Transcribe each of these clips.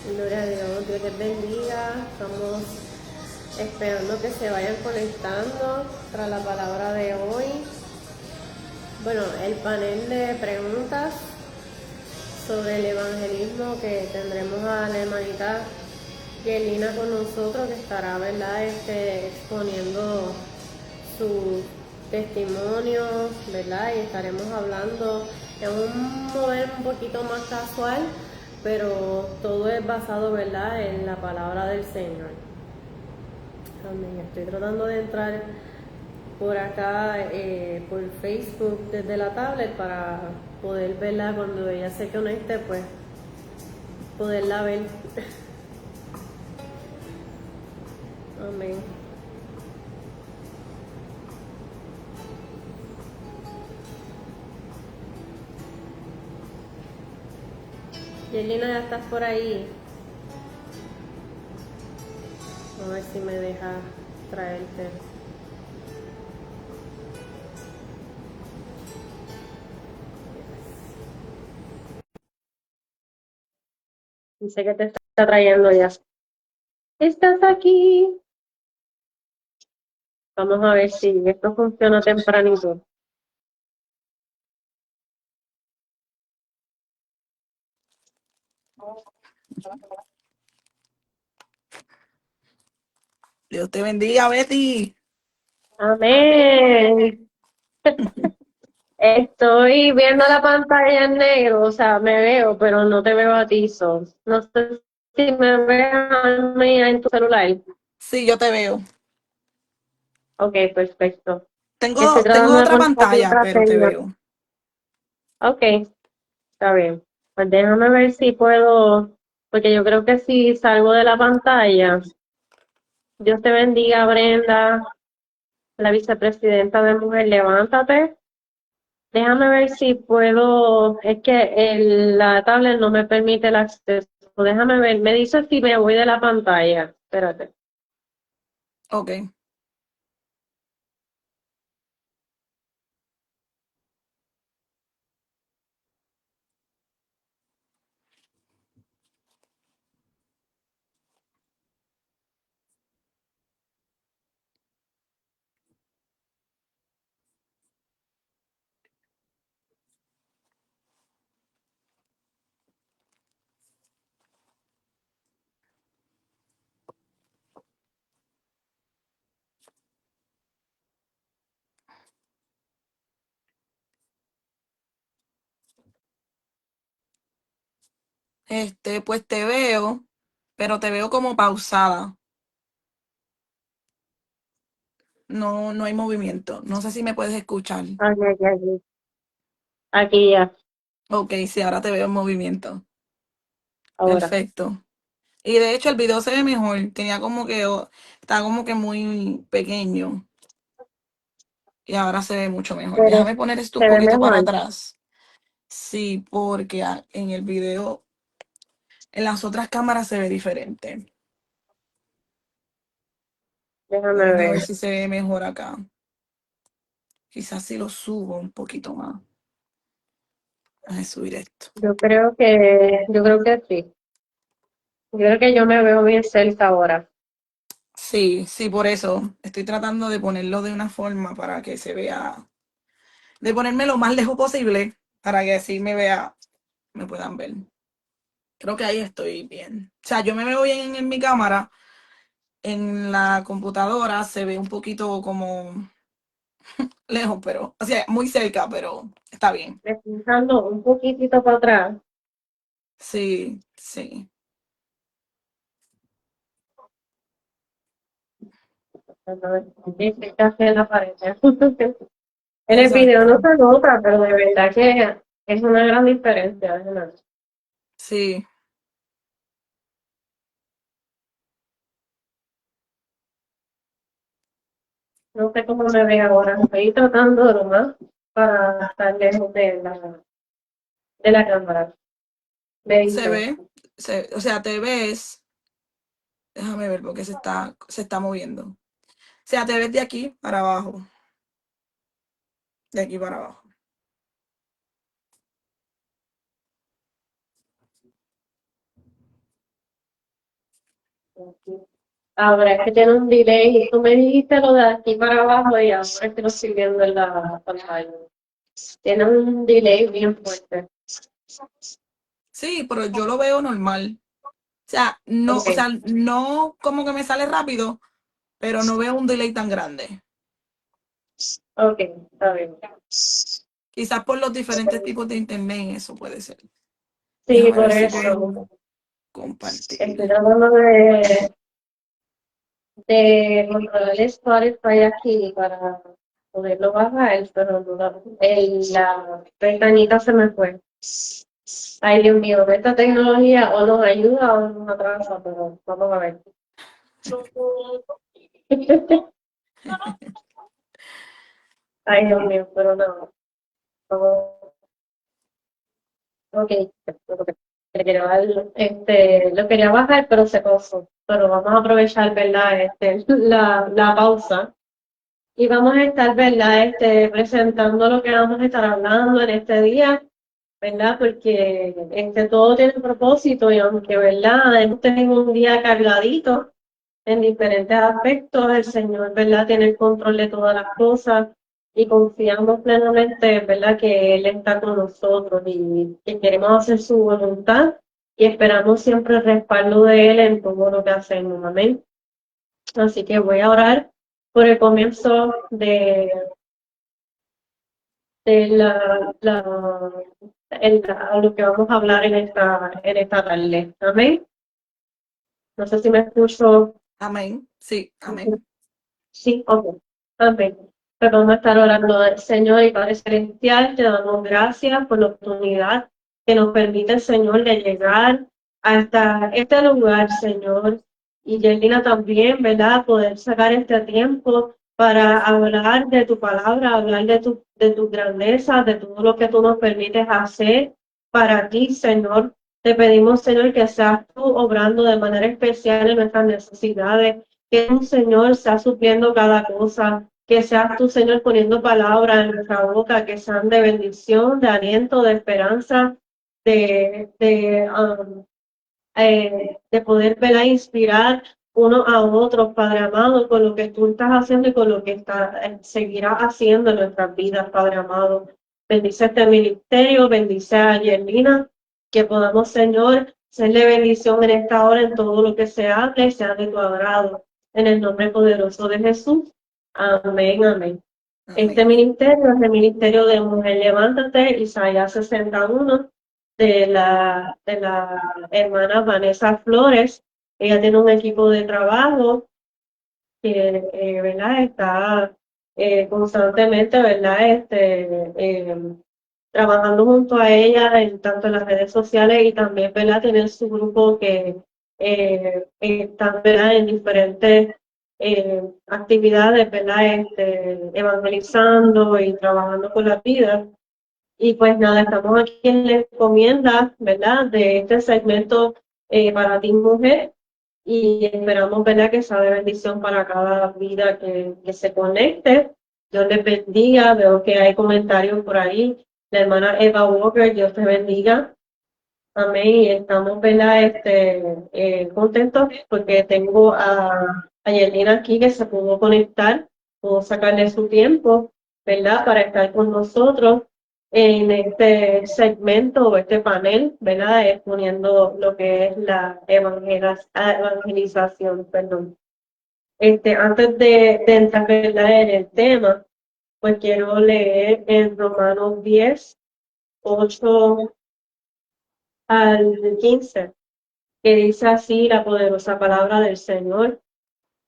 Gloria a Dios, Dios les bendiga. Estamos esperando que se vayan conectando para la palabra de hoy. Bueno, el panel de preguntas sobre el evangelismo que tendremos a la hermanita Yelina con nosotros, que estará, ¿verdad? Exponiendo sus testimonios, ¿verdad? Y estaremos hablando en un mover un poquito más casual, pero todo es basado, ¿verdad?, en la palabra del Señor. Amén. Estoy tratando de entrar por acá, por Facebook desde la tablet para poder verla cuando ella se conecte, pues poderla ver. Amén. Yelina, ya estás por ahí. A ver si me deja traerte. Dice que te está trayendo ya. ¿Estás aquí? Vamos a ver si esto funciona tempranito. Dios te bendiga, Betty. Amén. Estoy viendo la pantalla en negro, o sea, me veo, pero no te veo a ti, no sé si me ves a mí en tu celular. Sí, yo te veo. Ok, perfecto. Estoy Tengo tratando de otra poner la pantalla, pero te contraseña. veo. Ok, está bien. Pues déjame ver si puedo, porque yo creo que si salgo de la pantalla, Dios te bendiga, Brenda, la vicepresidenta de Mujer, levántate. Déjame ver si puedo, es que la tablet no me permite el acceso. Déjame ver, me dice si me voy de la pantalla. Espérate. Ok. Pues te veo, pero te veo como pausada. No, no hay movimiento. No sé si me puedes escuchar. Aquí. Aquí ya, Ok, sí, ahora te veo en movimiento. ahora. Perfecto. Y de hecho el video se ve mejor. Tenía como que, está como que muy pequeño. Y ahora se ve mucho mejor. Pero Déjame poner esto un se ve poquito para mejor. atrás. Sí, porque en el video, en las otras cámaras se ve diferente. Déjame Vamos a ver. ver si se ve mejor acá. Quizás si lo subo un poquito más. Déjame subir esto. Yo creo que sí. Yo creo que yo me veo bien cerca ahora. Sí, sí, por eso estoy tratando de ponerlo de una forma para que se vea, de ponerme lo más lejos posible para que así me puedan ver. Creo que ahí estoy bien. O sea, yo me veo bien en mi cámara. En la computadora se ve un poquito como lejos, pero, o sea, muy cerca, pero está bien. Me estoy dando un poquitito para atrás. Sí, sí, Déjame ver. Sí, sí, casi en la pared. En el video no exacto. se nota, pero de verdad que es una gran diferencia. Sí, No sé cómo me ve ahora. Estoy tratando nomás para estar lejos de la cámara. Me se dice, ve, o sea, te ves, déjame ver porque se está moviendo. O sea, te ves de aquí para abajo, de aquí para abajo. Ahora es que tiene un delay y tú me dijiste lo de aquí para abajo y ahora es que lo estoy viendo en la pantalla. Tiene un delay bien fuerte. Sí, pero yo lo veo normal. O Okay, sea, no como que me sale rápido, pero no veo un delay tan grande. okay, está bien. Quizás por los diferentes tipos de internet, eso puede ser. Sí, Déjame por ver si eso. puedo Estoy compartir. tratando de controlar el Spotify aquí para poderlo bajar, pero no, la ventanita se me fue. Ay, Dios mío, esta tecnología o nos ayuda o nos atrasa, pero vamos a ver. Ay, Dios mío, pero no. Vamos. Ok, ok. Lo quería bajar, pero se pasó. Pero vamos a aprovechar, ¿verdad? La pausa. Y vamos a estar, ¿verdad? Presentando lo que vamos a estar hablando en este día, ¿verdad? Porque todo tiene propósito y aunque, ¿verdad? Hemos tenido un día cargadito en diferentes aspectos, el Señor, ¿verdad? Tiene el control de todas las cosas y confiamos plenamente, ¿verdad? Que Él está con nosotros y que queremos hacer su voluntad y esperamos siempre el respaldo de Él en todo lo que hacemos. Amén. Así que voy a orar por el comienzo de lo que vamos a hablar en esta tarde. Amén. No sé si me escucho. Amén. Sí, amén. Sí, ok. Amén. Pues vamos a estar orando al Señor y Padre Celestial. Te damos gracias por la oportunidad que nos permite el Señor de llegar hasta este lugar, Señor. Y Yelina también, ¿verdad? Poder sacar este tiempo para hablar de tu palabra, hablar de tu grandeza, de todo lo que tú nos permites hacer para ti, Señor. Te pedimos, Señor, que seas tú obrando de manera especial en nuestras necesidades, que un Señor sea supliendo cada cosa, que seas tú, Señor, poniendo palabras en nuestra boca, que sean de bendición, de aliento, de esperanza, de poder ver a inspirar uno a otro, Padre amado, con lo que tú estás haciendo y con lo que seguirás haciendo en nuestras vidas, Padre amado. Bendice este ministerio, bendice a Yerlina, que podamos, Señor, serle bendición en esta hora, en todo lo que se hable, sea de tu agrado. En el nombre poderoso de Jesús. Amén, amén. Este Amén. ministerio es el ministerio de Mujer Levántate, Isaías 61, de la hermana Vanessa Flores. Ella tiene un equipo de trabajo que, ¿verdad? Está constantemente, ¿verdad? Trabajando junto a ella en tanto en las redes sociales y también, ¿verdad? Tiene su grupo que están, ¿verdad? En diferentes actividades, ¿verdad? Evangelizando y trabajando con la vida. Y pues nada, estamos aquí en la encomienda, ¿verdad? De este segmento para ti, mujer, y esperamos, ¿verdad? Que sea de bendición para cada vida que se conecte. Dios les bendiga. Veo que hay comentarios por ahí. La hermana Eva Walker, Dios te bendiga. Amén. Y estamos, ¿verdad? Contentos porque tengo a Yelena aquí que se pudo conectar, pudo sacarle su tiempo, ¿verdad? Para estar con nosotros en este segmento o este panel, ¿verdad? Exponiendo lo que es la evangelización, perdón. Antes de entrar, ¿verdad? En el tema, pues quiero leer en Romanos 10, 8 al 15, que dice así la poderosa palabra del Señor.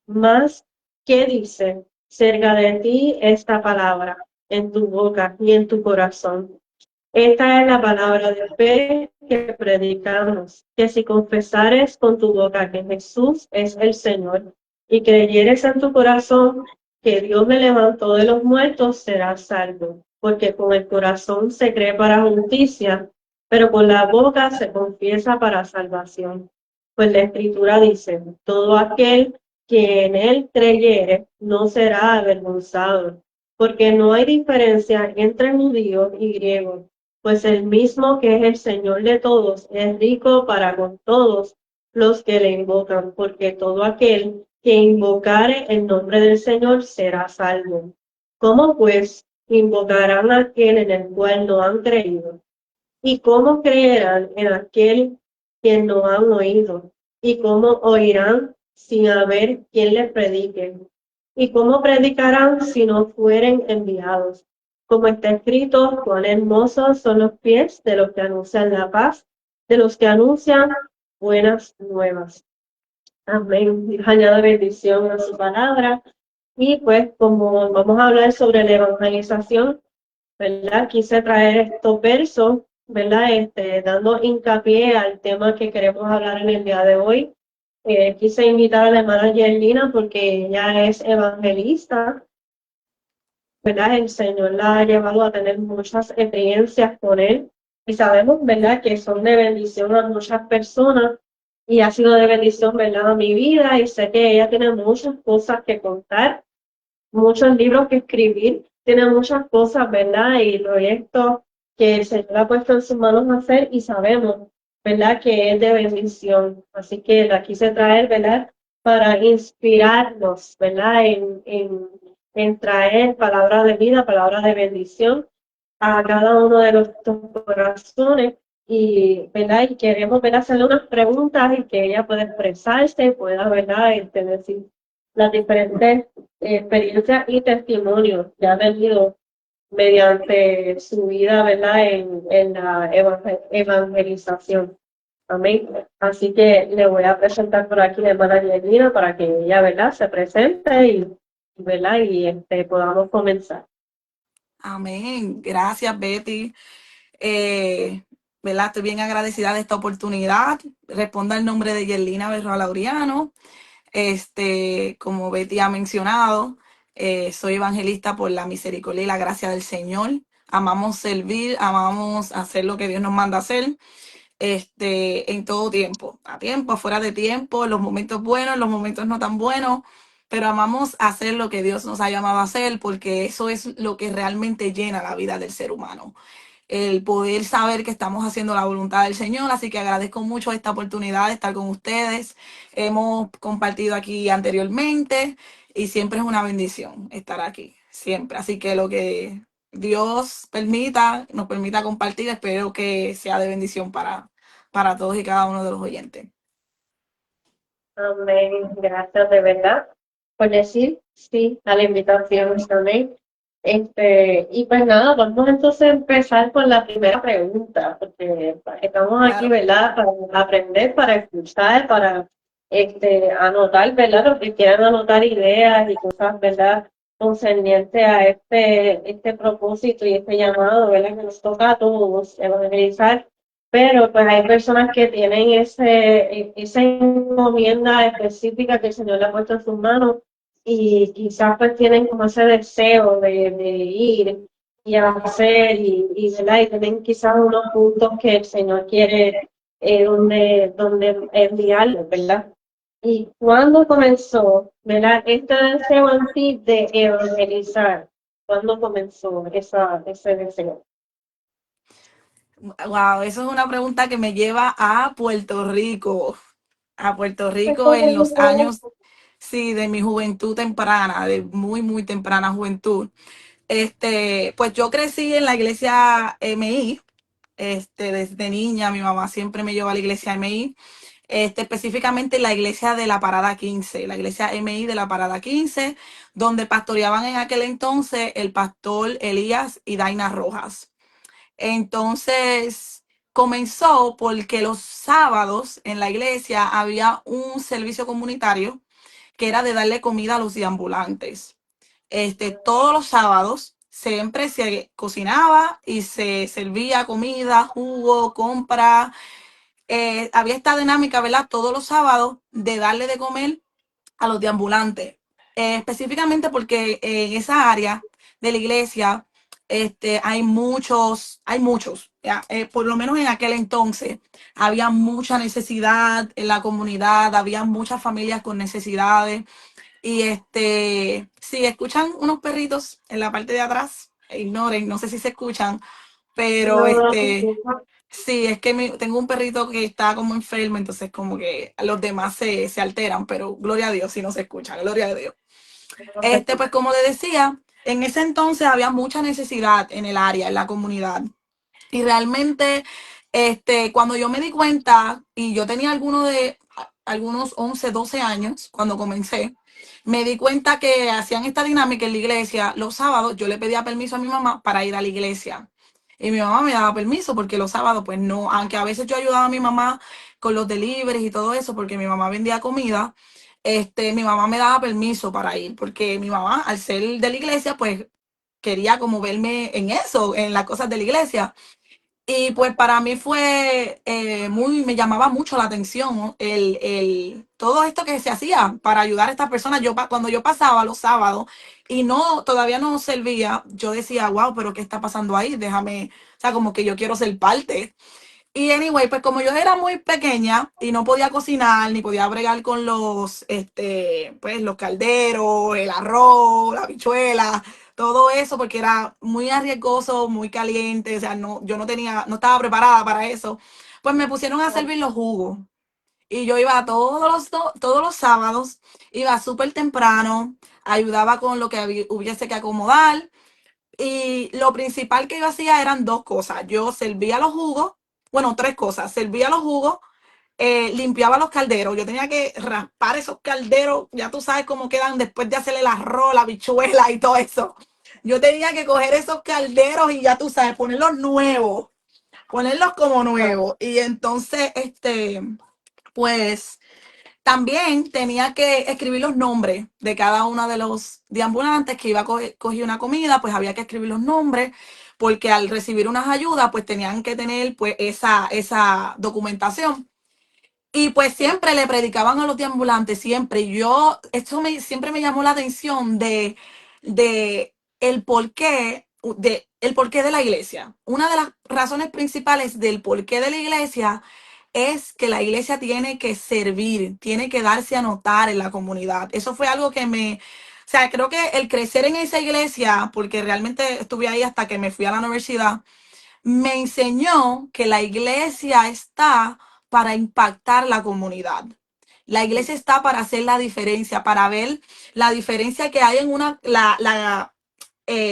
Más que dice, cerca de ti esta palabra, en tu boca y en tu corazón. Esta es la palabra de fe que predicamos, que si confesares con tu boca que Jesús es el Señor y creyeres en tu corazón que Dios me levantó de los muertos, serás salvo, porque con el corazón se cree para justicia, pero con la boca se confiesa para salvación. Pues la Escritura dice, todo aquel que en él creyere no será avergonzado, porque no hay diferencia entre judíos y griegos, pues el mismo que es el Señor de todos es rico para con todos los que le invocan, porque todo aquel que invocare el nombre del Señor será salvo. ¿Cómo pues invocarán a aquel en el cual no han creído? ¿Y cómo creerán en aquel que no han oído? ¿Y cómo oirán sin haber quien les predique? ¿Y cómo predicarán si no fueren enviados? Como está escrito, cuán hermosos son los pies de los que anuncian la paz, de los que anuncian buenas nuevas. Amén. Dios añade bendición a su palabra. Y pues como vamos a hablar sobre la evangelización, ¿verdad? Quise traer estos versos, ¿verdad? Dando hincapié al tema que queremos hablar en el día de hoy. Quise invitar a la hermana Yerlina porque ella es evangelista, ¿verdad? El Señor la ha llevado a tener muchas experiencias con él y sabemos, ¿verdad? Que son de bendición a muchas personas y ha sido de bendición, ¿verdad? A mi vida y sé que ella tiene muchas cosas que contar, muchos libros que escribir, tiene muchas cosas, ¿verdad? Y proyectos que el Señor ha puesto en sus manos a hacer y sabemos, ¿verdad? Que es de bendición. Así que la quise traer, ¿verdad? Para inspirarnos, ¿verdad? En traer palabra de vida, palabra de bendición a cada uno de nuestros corazones. Y, ¿verdad? Y queremos, ¿verdad? Hacerle unas preguntas y que ella pueda expresarse, pueda, ¿verdad? Decir las diferentes experiencias y testimonios que ha tenido mediante su vida, ¿verdad? En la evangelización. Amén. Así que le voy a presentar por aquí a la hermana Yelina para que ella, ¿verdad? Se presente y, ¿verdad? Y podamos comenzar. Amén. Gracias, Betty. Eh, ¿Verdad? Estoy bien agradecida de esta oportunidad. Responda el nombre de Yerlina Berroa Laureano. Como Betty ha mencionado, soy evangelista por la misericordia y la gracia del Señor. Amamos servir, amamos hacer lo que Dios nos manda hacer, en todo tiempo, a tiempo, afuera de tiempo, los momentos buenos, los momentos no tan buenos, pero amamos hacer lo que Dios nos ha llamado a hacer porque eso es lo que realmente llena la vida del ser humano, el poder saber que estamos haciendo la voluntad del Señor. Así que agradezco mucho esta oportunidad de estar con ustedes. Hemos compartido aquí anteriormente y siempre es una bendición estar aquí, siempre. Así que lo que Dios permita, nos permita compartir, espero que sea de bendición para todos y cada uno de los oyentes. Amén. Gracias de verdad por decir sí a la invitación. Amén. Y pues nada, vamos entonces a empezar con la primera pregunta, porque estamos aquí, Claro. ¿verdad? Para aprender, para escuchar, para anotar, ¿verdad? Los que quieran anotar ideas y cosas, ¿verdad? Concernientes a este propósito y este llamado, ¿verdad? Que nos toca a todos evangelizar, pero pues hay personas que tienen esa encomienda específica que el Señor le ha puesto en sus manos y quizás pues tienen como ese deseo de ir y hacer ¿verdad? Y tienen quizás unos puntos que el Señor quiere donde enviarlos, ¿verdad? ¿Y cuándo comenzó, verdad, este deseo en ti de evangelizar? ¿Cuándo comenzó ese deseo? Wow, eso es una pregunta que me lleva a Puerto Rico. A Puerto Rico en los años, sí, de mi juventud temprana, de muy, muy temprana juventud. Pues yo crecí en la iglesia MI, desde niña mi mamá siempre me llevó a la iglesia MI, específicamente la iglesia de la Parada 15, la iglesia MI de la Parada 15, donde pastoreaban en aquel entonces el pastor Elías y Daina Rojas. Entonces comenzó porque los sábados en la iglesia había un servicio comunitario que era de darle comida a los deambulantes. Todos los sábados siempre se cocinaba y se servía comida, jugo, compra. Había esta dinámica, ¿verdad? Todos los sábados de darle de comer a los deambulantes. Específicamente porque en esa área de la iglesia hay muchos, ¿ya? Por lo menos en aquel entonces había mucha necesidad en la comunidad, había muchas familias con necesidades. Y si escuchan unos perritos en la parte de atrás, ignoren, no sé si se escuchan, pero No, no, Sí, es que tengo un perrito que está como enfermo, entonces como que los demás se alteran, pero gloria a Dios si no se escucha, gloria a Dios. Pues como le decía, en ese entonces había mucha necesidad en el área, en la comunidad. Y realmente, cuando yo me di cuenta, y yo tenía algunos 11 12 años cuando comencé, me di cuenta que hacían esta dinámica en la iglesia. Los sábados yo le pedía permiso a mi mamá para ir a la iglesia. Y mi mamá me daba permiso porque los sábados, pues no, aunque a veces yo ayudaba a mi mamá con los deliveries y todo eso, porque mi mamá vendía comida, mi mamá me daba permiso para ir, porque mi mamá, al ser de la iglesia, pues quería como verme en eso, en las cosas de la iglesia. Y pues para mí fue me llamaba mucho la atención, ¿no? Todo esto que se hacía para ayudar a estas personas. Cuando yo pasaba los sábados y todavía no servía, yo decía, wow, pero ¿qué está pasando ahí? Déjame, o sea, como que yo quiero ser parte. Y anyway, pues como yo era muy pequeña y no podía cocinar, ni podía bregar con pues los calderos, el arroz, la habichuela, todo eso, porque era muy arriesgoso, muy caliente, o sea, yo no estaba preparada para eso, pues me pusieron a servir los jugos. Y yo iba todos los sábados, iba súper temprano, ayudaba con lo que hubiese que acomodar. Y lo principal que yo hacía eran dos cosas. Yo servía los jugos, bueno, tres cosas. Servía los jugos, limpiaba los calderos. Yo tenía que raspar esos calderos, ya tú sabes cómo quedan después de hacerle el arroz, la habichuela y todo eso. Yo tenía que coger esos calderos y ya tú sabes, ponerlos nuevos, ponerlos como nuevos. Y entonces, pues también tenía que escribir los nombres de cada uno de los deambulantes que iba a coger una comida, pues había que escribir los nombres, porque al recibir unas ayudas, pues tenían que tener pues esa documentación. Y pues siempre le predicaban a los deambulantes, siempre. Y siempre me llamó la atención de el porqué de la iglesia. Una de las razones principales del porqué de la iglesia es que la iglesia tiene que servir, tiene que darse a notar en la comunidad. Eso fue algo o sea, creo que el crecer en esa iglesia, porque realmente estuve ahí hasta que me fui a la universidad, me enseñó que la iglesia está para impactar la comunidad. La iglesia está para hacer la diferencia, para ver la diferencia que hay en la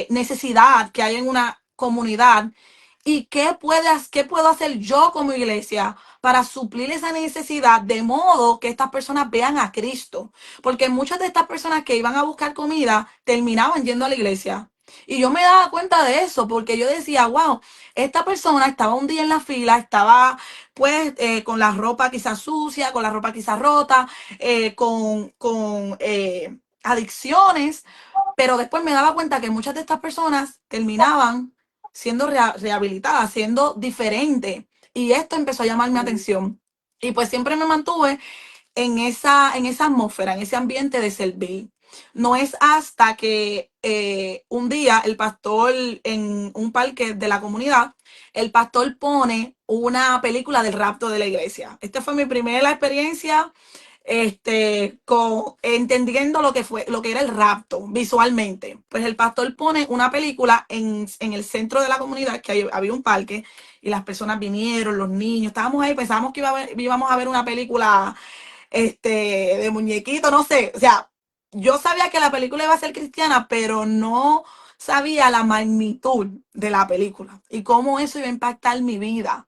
necesidad que hay en una comunidad y qué puedo hacer yo como iglesia para suplir esa necesidad de modo que estas personas vean a Cristo. Porque muchas de estas personas que iban a buscar comida terminaban yendo a la iglesia. Y yo me daba cuenta de eso, porque yo decía, wow, esta persona estaba un día en la fila, estaba pues con la ropa quizás sucia, con la ropa quizás rota, con adicciones, pero después me daba cuenta que muchas de estas personas terminaban siendo rehabilitadas, siendo diferentes. Y esto empezó a llamar mi atención. Y pues siempre me mantuve en esa atmósfera, en ese ambiente de servir. No es hasta que un día el pastor en un parque de la comunidad, el pastor pone una película del rapto de la iglesia. Esta fue mi primera experiencia entendiendo lo que era el rapto visualmente. Pues el pastor pone una película en el centro de la comunidad, que había un parque, y las personas vinieron, los niños, estábamos ahí, pensábamos que íbamos a ver una película de muñequito, no sé, o sea, yo sabía que la película iba a ser cristiana, pero no sabía la magnitud de la película y cómo eso iba a impactar mi vida.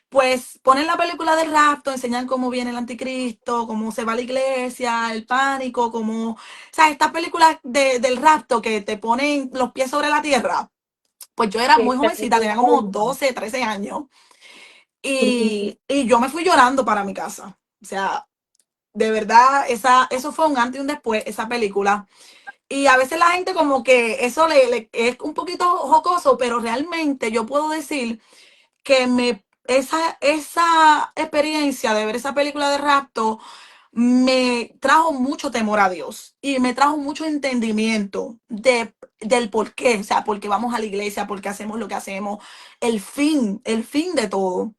Pues ponen la película del rapto, enseñan cómo viene el anticristo, cómo se va a la iglesia, el pánico, o sea, estas películas del rapto que te ponen los pies sobre la tierra. Pues yo era muy jovencita, tenía como 12 13 años, y yo me fui llorando para mi casa. O sea, de verdad, eso fue un antes y un después, esa película. Y a veces la gente como que eso es un poquito jocoso, pero realmente yo puedo decir que esa experiencia de ver esa película de rapto me trajo mucho temor a Dios y me trajo mucho entendimiento del por qué, o sea, por qué vamos a la iglesia, por qué hacemos lo que hacemos, el fin de todo.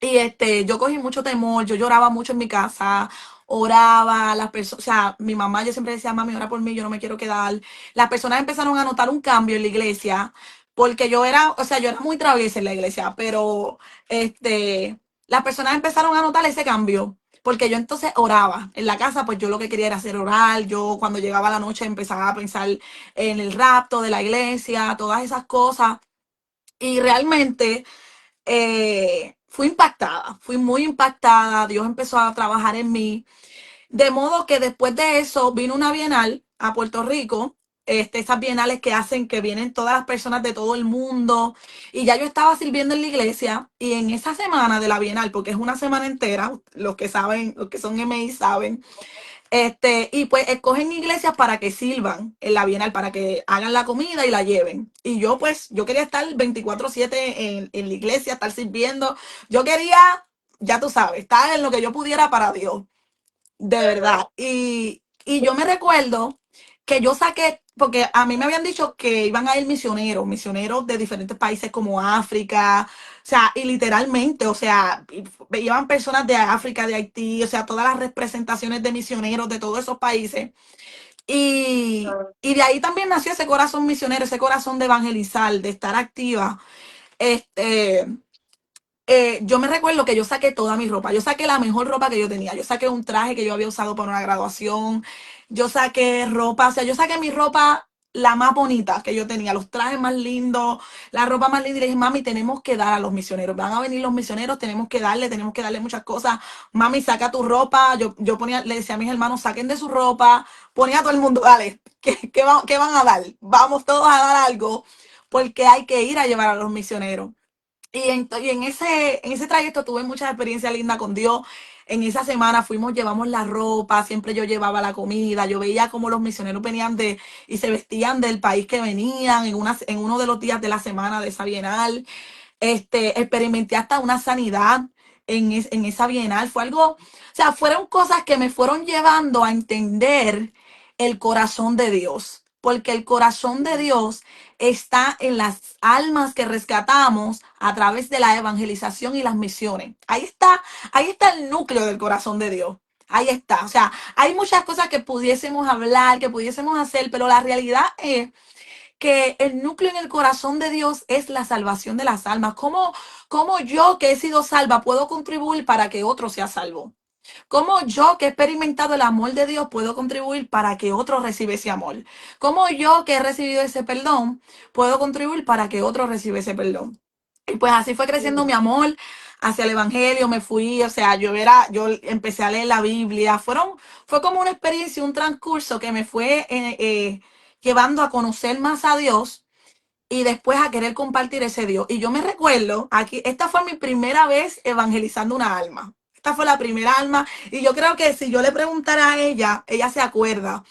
Y yo cogí mucho temor, yo lloraba mucho en mi casa, oraba, las personas, o sea, mi mamá, yo siempre decía, mami, ora por mí, yo no me quiero quedar. Las personas empezaron a notar un cambio en la iglesia, porque yo era muy traviesa en la iglesia, pero las personas empezaron a notar ese cambio, porque yo entonces oraba en la casa, pues yo lo que quería era hacer orar, yo cuando llegaba la noche empezaba a pensar en el rapto de la iglesia, todas esas cosas, y realmente fui impactada, fui muy impactada, Dios empezó a trabajar en mí, de modo que después de eso vino una bienal a Puerto Rico, esas bienales que hacen que vienen todas las personas de todo el mundo, y ya yo estaba sirviendo en la iglesia, y en esa semana de la bienal, porque es una semana entera, los que saben, los que son MI saben, y pues escogen iglesias para que sirvan en la bienal, para que hagan la comida y la lleven. Y yo pues, yo quería estar 24/7 en la iglesia, estar sirviendo, yo quería, ya tú sabes, estar en lo que yo pudiera para Dios. De verdad. Y yo me recuerdo que yo saqué, porque a mí me habían dicho que iban a ir misioneros, misioneros de diferentes países como África, o sea, y literalmente, o sea, llevan personas de África, de Haití, o sea, todas las representaciones de misioneros de todos esos países. Y de ahí también nació ese corazón misionero, ese corazón de evangelizar, de estar activa. Este, yo me recuerdo que yo saqué toda mi ropa. Yo saqué la mejor ropa que yo tenía. Yo saqué un traje que yo había usado para una graduación. Yo saqué ropa, o sea, yo saqué mi ropa la más bonita que yo tenía, los trajes más lindos, la ropa más linda. Y le dije, mami, tenemos que dar a los misioneros. Van a venir los misioneros, tenemos que darle muchas cosas. Mami, saca tu ropa. Yo ponía, le decía a mis hermanos, saquen de su ropa. Ponía a todo el mundo, dale, ¿qué van a dar? Vamos todos a dar algo, porque hay que ir a llevar a los misioneros. Y en ese trayecto tuve mucha experiencia linda con Dios. En esa semana fuimos, llevamos la ropa, siempre yo llevaba la comida, yo veía cómo los misioneros venían y se vestían del país que venían en uno de los días de la semana de esa bienal. Experimenté hasta una sanidad en esa bienal. Fue algo, o sea, fueron cosas que me fueron llevando a entender el corazón de Dios, porque el corazón de Dios está en las almas que rescatamos a través de la evangelización y las misiones. Ahí está el núcleo del corazón de Dios. Ahí está. O sea, hay muchas cosas que pudiésemos hablar, que pudiésemos hacer, pero la realidad es que el núcleo en el corazón de Dios es la salvación de las almas. ¿Cómo yo que he sido salva puedo contribuir para que otro sea salvo? ¿Cómo yo que he experimentado el amor de Dios puedo contribuir para que otro reciba ese amor? ¿Cómo yo que he recibido ese perdón puedo contribuir para que otro reciba ese perdón? Y pues así fue creciendo mi amor hacia el evangelio, me fui, o sea, yo empecé a leer la Biblia, fue como una experiencia, un transcurso que me fue llevando a conocer más a Dios y después a querer compartir ese Dios. Y yo me recuerdo, aquí, esta fue mi primera vez evangelizando una alma. Esta fue la primera alma y yo creo que si yo le preguntara a ella se acuerda.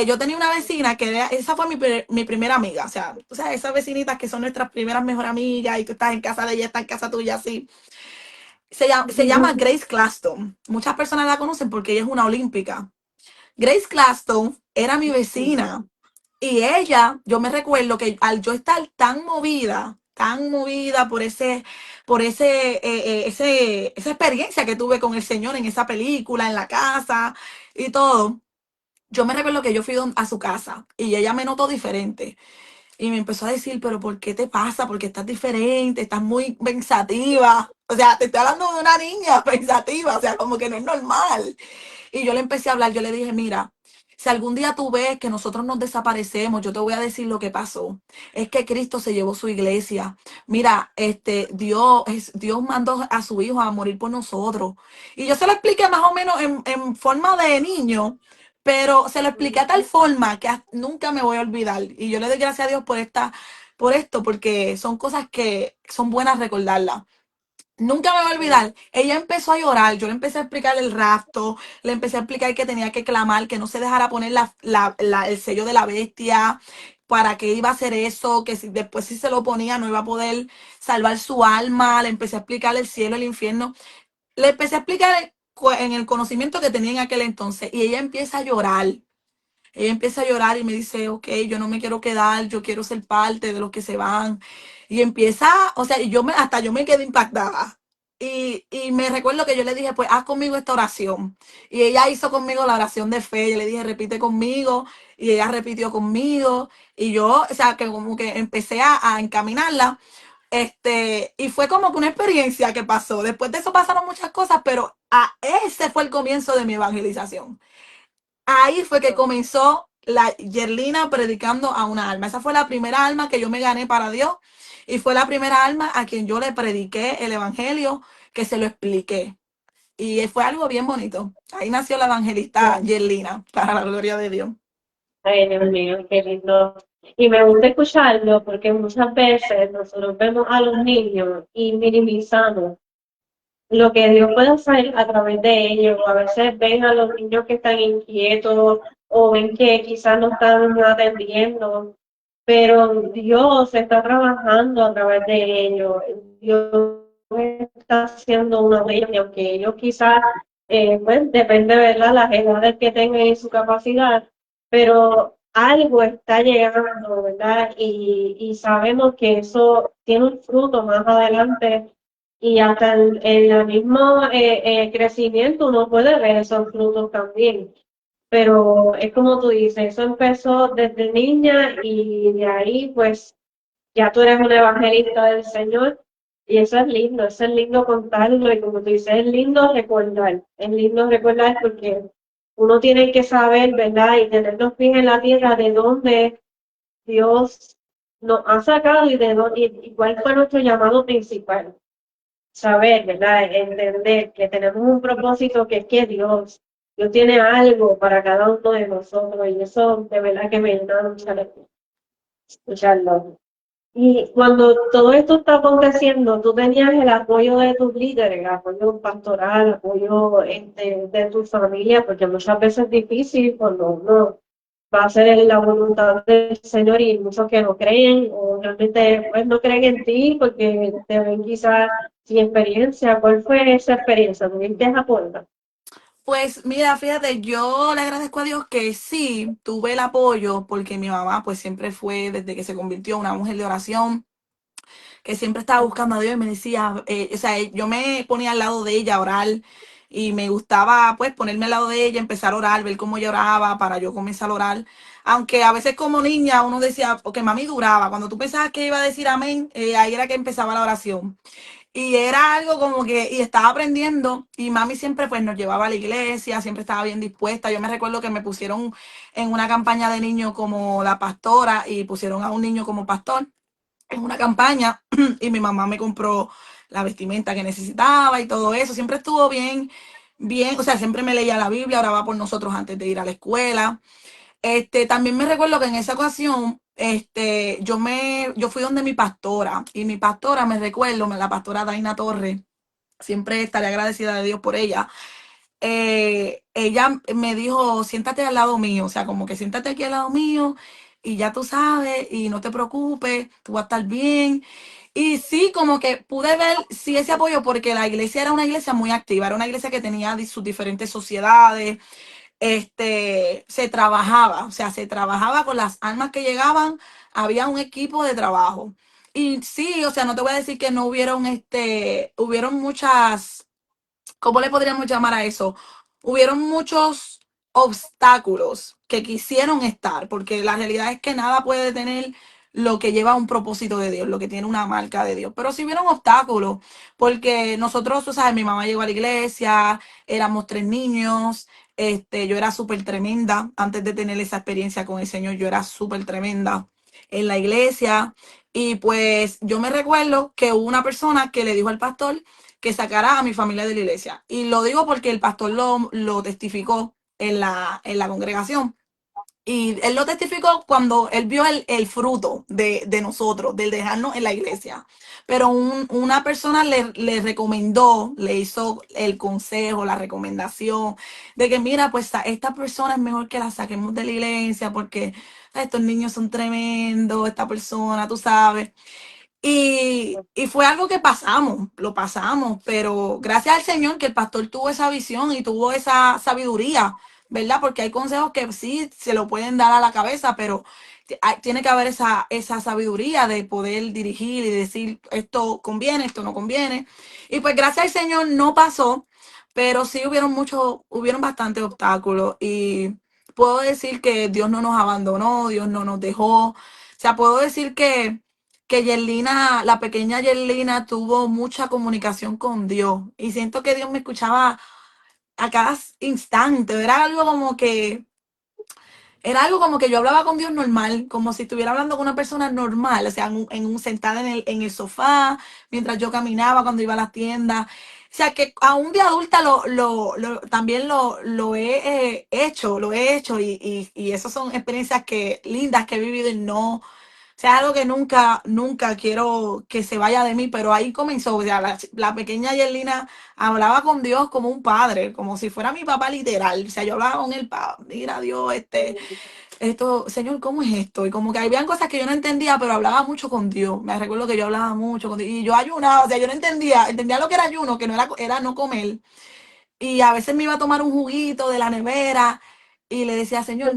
Yo tenía una vecina esa fue mi primera amiga, o sea, esas vecinitas que son nuestras primeras mejor amigas y tú estás en casa de ella, está en casa tuya, así. Se llama Grace Claston. Muchas personas la conocen porque ella es una olímpica. Grace Claston era mi vecina y yo me recuerdo que al yo estar tan movida por esa experiencia que tuve con el Señor en esa película, en la casa y todo, yo me recuerdo que yo fui a su casa y ella me notó diferente. Y me empezó a decir, pero ¿por qué te pasa? Porque estás diferente, estás muy pensativa. O sea, te estoy hablando de una niña pensativa, o sea, como que no es normal. Y yo le empecé a hablar, yo le dije, mira, si algún día tú ves que nosotros nos desaparecemos, yo te voy a decir lo que pasó. Es que Cristo se llevó su iglesia. Mira, Dios mandó a su hijo a morir por nosotros. Y yo se lo expliqué más o menos en forma de niño, pero se lo expliqué a tal forma que nunca me voy a olvidar. Y yo le doy gracias a Dios por esto, porque son cosas que son buenas recordarlas. Nunca me voy a olvidar. Ella empezó a llorar. Yo le empecé a explicar el rapto. Le empecé a explicar que tenía que clamar, que no se dejara poner el sello de la bestia. Para qué iba a hacer eso. Que después si se lo ponía no iba a poder salvar su alma. Le empecé a explicar el cielo, el infierno. Le empecé a explicar en el conocimiento que tenía en aquel entonces. Y ella empieza a llorar. Ella empieza a llorar y me dice, ok, yo no me quiero quedar, yo quiero ser parte de los que se van. Y empieza, o sea, hasta yo me quedé impactada. y me recuerdo que yo le dije, pues haz conmigo esta oración. Y ella hizo conmigo la oración de fe. Yo le dije, repite conmigo. Y ella repitió conmigo. Y yo, o sea, que como que empecé a encaminarla. Y fue como que una experiencia que pasó. Después de eso pasaron muchas cosas, pero ese fue el comienzo de mi evangelización. Ahí fue que comenzó la Yerlina predicando a una alma. Esa fue la primera alma que yo me gané para Dios y fue la primera alma a quien yo le prediqué el evangelio, que se lo expliqué. Y fue algo bien bonito. Ahí nació la evangelista Yerlina, para la gloria de Dios. Ay, Dios mío, qué lindo. Y me gusta escucharlo porque muchas veces nosotros vemos a los niños y minimizamos lo que Dios puede hacer a través de ellos. A veces ven a los niños que están inquietos o ven que quizás no están atendiendo, pero Dios está trabajando a través de ellos. Dios está haciendo una de ellos, y aunque ellos quizás, pues depende, ¿verdad?, las edades que tengan y su capacidad, pero algo está llegando, ¿verdad? Y sabemos que eso tiene un fruto más adelante y hasta en el mismo crecimiento uno puede ver esos frutos también. Pero es como tú dices, eso empezó desde niña y de ahí pues ya tú eres un evangelista del Señor y eso es lindo contarlo y como tú dices, es lindo recordar porque uno tiene que saber, ¿verdad? Y tener los pies en la tierra de dónde Dios nos ha sacado y y cuál fue nuestro llamado principal. Saber, ¿verdad? Entender que tenemos un propósito que es que Dios tiene algo para cada uno de nosotros y eso de verdad que me llena mucha alegría escucharlo. Y cuando todo esto está aconteciendo, tú tenías el apoyo de tus líderes, el apoyo pastoral, apoyo de tu familia, porque muchas veces es difícil cuando uno va a hacer la voluntad del Señor y muchos que no creen o realmente pues, no creen en ti porque te ven quizás sin experiencia. ¿Cuál fue esa experiencia? ¿Tuviste apoyo? Pues mira, fíjate, yo le agradezco a Dios que sí tuve el apoyo, porque mi mamá pues siempre fue, desde que se convirtió, una mujer de oración, que siempre estaba buscando a Dios y me decía, o sea, yo me ponía al lado de ella a orar y me gustaba pues ponerme al lado de ella, empezar a orar, ver cómo ella oraba para yo comenzar a orar. Aunque a veces como niña uno decía, porque mami duraba, cuando tú pensabas que iba a decir amén, ahí era que empezaba la oración. Y era algo como que, y estaba aprendiendo, y mami siempre pues nos llevaba a la iglesia, siempre estaba bien dispuesta. Yo me recuerdo que me pusieron en una campaña de niños como la pastora y pusieron a un niño como pastor en una campaña y mi mamá me compró la vestimenta que necesitaba y todo eso. Siempre estuvo bien, bien, o sea, siempre me leía la Biblia, oraba por nosotros antes de ir a la escuela. También me recuerdo que en esa ocasión, yo fui donde mi pastora y mi pastora, me recuerdo, la pastora Daina Torres, siempre estaré agradecida de Dios por ella. Ella me dijo, siéntate al lado mío, o sea, como que siéntate aquí al lado mío y ya tú sabes y no te preocupes, tú vas a estar bien. Y sí, como que pude ver, sí, ese apoyo porque la iglesia era una iglesia muy activa, era una iglesia que tenía sus diferentes sociedades, se trabajaba, o sea, se trabajaba con las almas que llegaban, había un equipo de trabajo. Y sí, o sea, no te voy a decir que no hubieron, hubieron muchas, ¿cómo le podríamos llamar a eso? Hubieron muchos obstáculos que quisieron estar, porque la realidad es que nada puede tener lo que lleva un propósito de Dios, lo que tiene una marca de Dios. Pero sí hubieron obstáculos, porque nosotros, tú sabes, mi mamá llegó a la iglesia, éramos 3 niños, yo era súper tremenda, antes de tener esa experiencia con el Señor, yo era súper tremenda en la iglesia. Y pues yo me recuerdo que hubo una persona que le dijo al pastor que sacara a mi familia de la iglesia. Y lo digo porque el pastor lo testificó en la congregación. Y él lo testificó cuando él vio el fruto de nosotros, del dejarnos en la iglesia. Pero una persona le recomendó, le hizo el consejo, la recomendación de que, mira, pues esta persona es mejor que la saquemos de la iglesia porque estos niños son tremendos, esta persona, tú sabes. Y fue algo que pasamos, lo pasamos, pero gracias al Señor que el pastor tuvo esa visión y tuvo esa sabiduría, ¿verdad? Porque hay consejos que sí se lo pueden dar a la cabeza, pero tiene que haber esa sabiduría de poder dirigir y decir esto conviene, esto no conviene. Y pues gracias al Señor no pasó, pero sí hubieron bastantes obstáculos y puedo decir que Dios no nos abandonó, Dios no nos dejó. O sea, puedo decir que Yerlina, la pequeña Yerlina tuvo mucha comunicación con Dios y siento que Dios me escuchaba a cada instante. Era algo como que yo hablaba con Dios normal, como si estuviera hablando con una persona normal, o sea, sentada en el sofá, mientras yo caminaba, cuando iba a las tiendas. O sea, que aún de adulta también lo he hecho y esas son experiencias lindas que he vivido y no, o sea, algo que nunca quiero que se vaya de mí, pero ahí comenzó, o sea, la pequeña Yerlina hablaba con Dios como un padre, como si fuera mi papá literal, o sea, yo hablaba con él, mira Dios, esto, Señor, ¿cómo es esto? Y como que habían cosas que yo no entendía, pero hablaba mucho con Dios. Me recuerdo que yo hablaba mucho con Dios. Y yo ayunaba, o sea, yo no entendía lo que era ayuno, que no era no comer. Y a veces me iba a tomar un juguito de la nevera y le decía, Señor,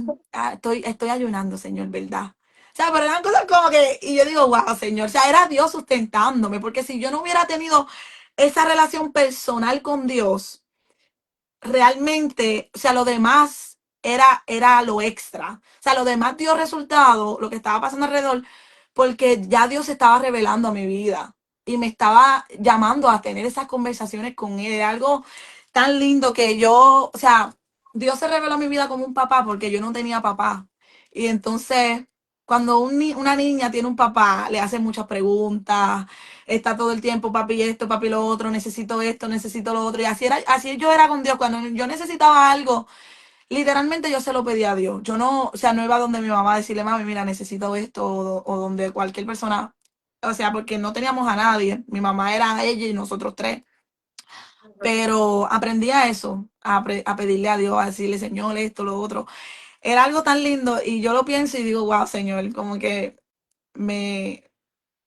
estoy ayunando, Señor, ¿verdad? O sea, pero eran cosas como que, y yo digo, wow, Señor, o sea, era Dios sustentándome, porque si yo no hubiera tenido esa relación personal con Dios, realmente, o sea, lo demás era lo extra. O sea, lo demás dio resultado, lo que estaba pasando alrededor, porque ya Dios se estaba revelando a mi vida y me estaba llamando a tener esas conversaciones con Él. Era algo tan lindo que yo, o sea, Dios se reveló a mi vida como un papá porque yo no tenía papá. Y entonces, cuando una niña tiene un papá, le hace muchas preguntas, está todo el tiempo, papi esto, papi lo otro, necesito esto, necesito lo otro. Y así yo era con Dios. Cuando yo necesitaba algo, literalmente yo se lo pedía a Dios. Yo no, o sea, no iba donde mi mamá a decirle, mami, mira, necesito esto, o donde cualquier persona, o sea, porque no teníamos a nadie. Mi mamá era ella y nosotros tres. Pero aprendí a eso, a pedirle a Dios, a decirle, Señor, esto, lo otro. Era algo tan lindo y yo lo pienso y digo, wow, Señor, como que me,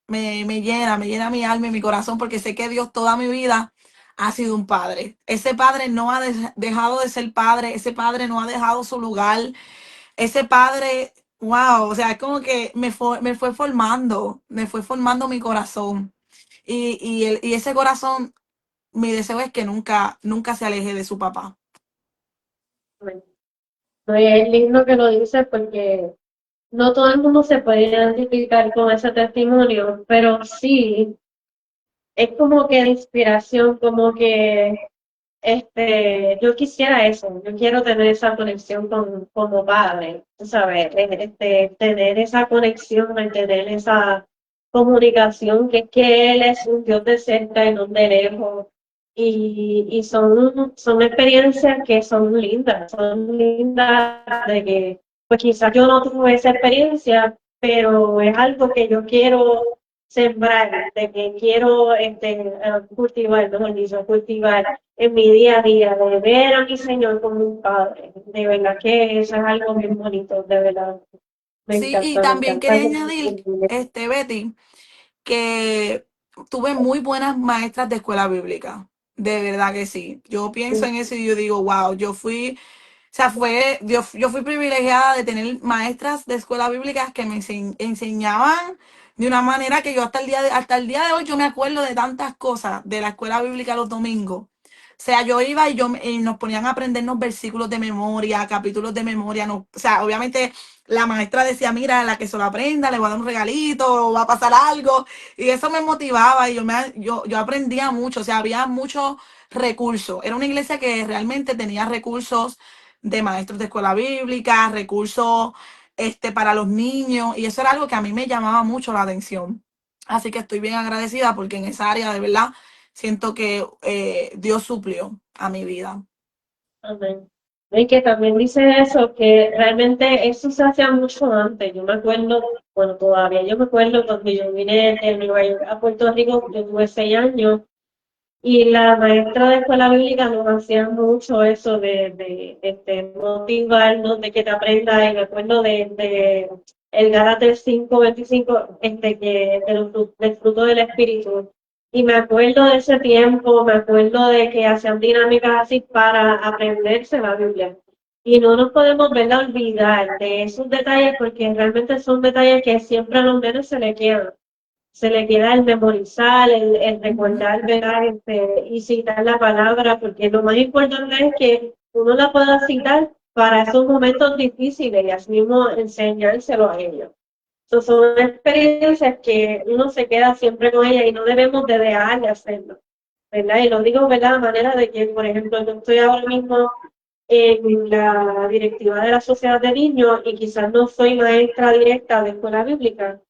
me llena mi alma y mi corazón porque sé que Dios toda mi vida ha sido un padre. Ese padre no ha dejado de ser padre, ese padre no ha dejado su lugar, ese padre, wow, o sea, es como que me fue formando mi corazón. Y ese corazón, mi deseo es que nunca se aleje de su papá. No, y es lindo que lo dices porque no todo el mundo se puede identificar con ese testimonio, pero sí, es como que de inspiración, como que yo quisiera eso, yo quiero tener esa conexión como padre, tú ¿sabes? Tener esa conexión, tener esa comunicación, que es que Él es un Dios de cerca y no de lejos. Y son experiencias que son lindas de que, pues quizás yo no tuve esa experiencia, pero es algo que yo quiero sembrar, de que quiero cultivar, mejor dicho, cultivar en mi día a día, de ver a mi Señor como un padre. De verdad que eso es algo bien bonito, de verdad. Sí, y Me también encanta. quería añadir, Betty, que tuve muy buenas maestras de escuela bíblica. De verdad que sí. Yo pienso en eso y yo digo, wow, o sea, yo fui privilegiada de tener maestras de escuela bíblica que me enseñaban de una manera que yo hasta el día de hoy yo me acuerdo de tantas cosas de la escuela bíblica los domingos. O sea, yo iba y nos ponían a aprendernos versículos de memoria, capítulos de memoria. No, o sea, obviamente la maestra decía, mira, la que se lo aprenda, le voy a dar un regalito, o va a pasar algo. Y eso me motivaba y yo aprendía mucho. O sea, había muchos recursos. Era una iglesia que realmente tenía recursos de maestros de escuela bíblica, recursos para los niños, y eso era algo que a mí me llamaba mucho la atención. Así que estoy bien agradecida porque en esa área de verdad siento que Dios suplió a mi vida. Amén. Y que también dice eso, que realmente eso se hacía mucho antes. Yo me acuerdo, bueno, todavía yo me acuerdo cuando yo vine de Nueva York a Puerto Rico, yo tuve 6 años. Y la maestra de escuela bíblica nos hacía mucho eso de motivarnos, de que te aprendas. Y me acuerdo de el Gálatas 5:25, del fruto del Espíritu. Y me acuerdo de ese tiempo, me acuerdo de que hacían dinámicas así para aprenderse la Biblia. Y no nos podemos ver olvidar de esos detalles porque realmente son detalles que siempre a los nenes se le queda el memorizar, el recordar, ¿verdad? Y citar la palabra, porque lo más importante es que uno la pueda citar para esos momentos difíciles y así mismo enseñárselo a ellos. Entonces, son experiencias que uno se queda siempre con ellas y no debemos de dejar de hacerlo, ¿verdad? Y lo digo, ¿verdad? De manera de que, por ejemplo, yo estoy ahora mismo en la directiva de la Sociedad de Niños y quizás no soy maestra directa de escuela bíblica,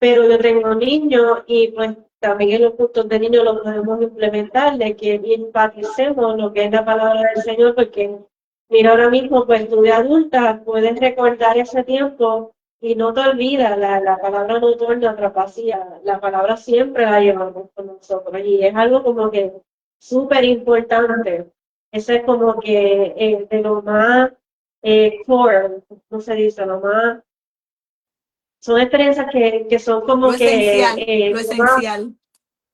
pero yo tengo niños y pues también en los puntos de niños lo podemos implementar, de que empaticemos lo que es la palabra del Señor, porque mira, ahora mismo pues tú de adulta puedes recordar ese tiempo y no te olvidas, la palabra no torna atrás vacía, la palabra siempre la llevamos con nosotros y es algo como que súper importante. Eso es como que de lo más core, no se dice, lo más son experiencias que son como que Lo esencial.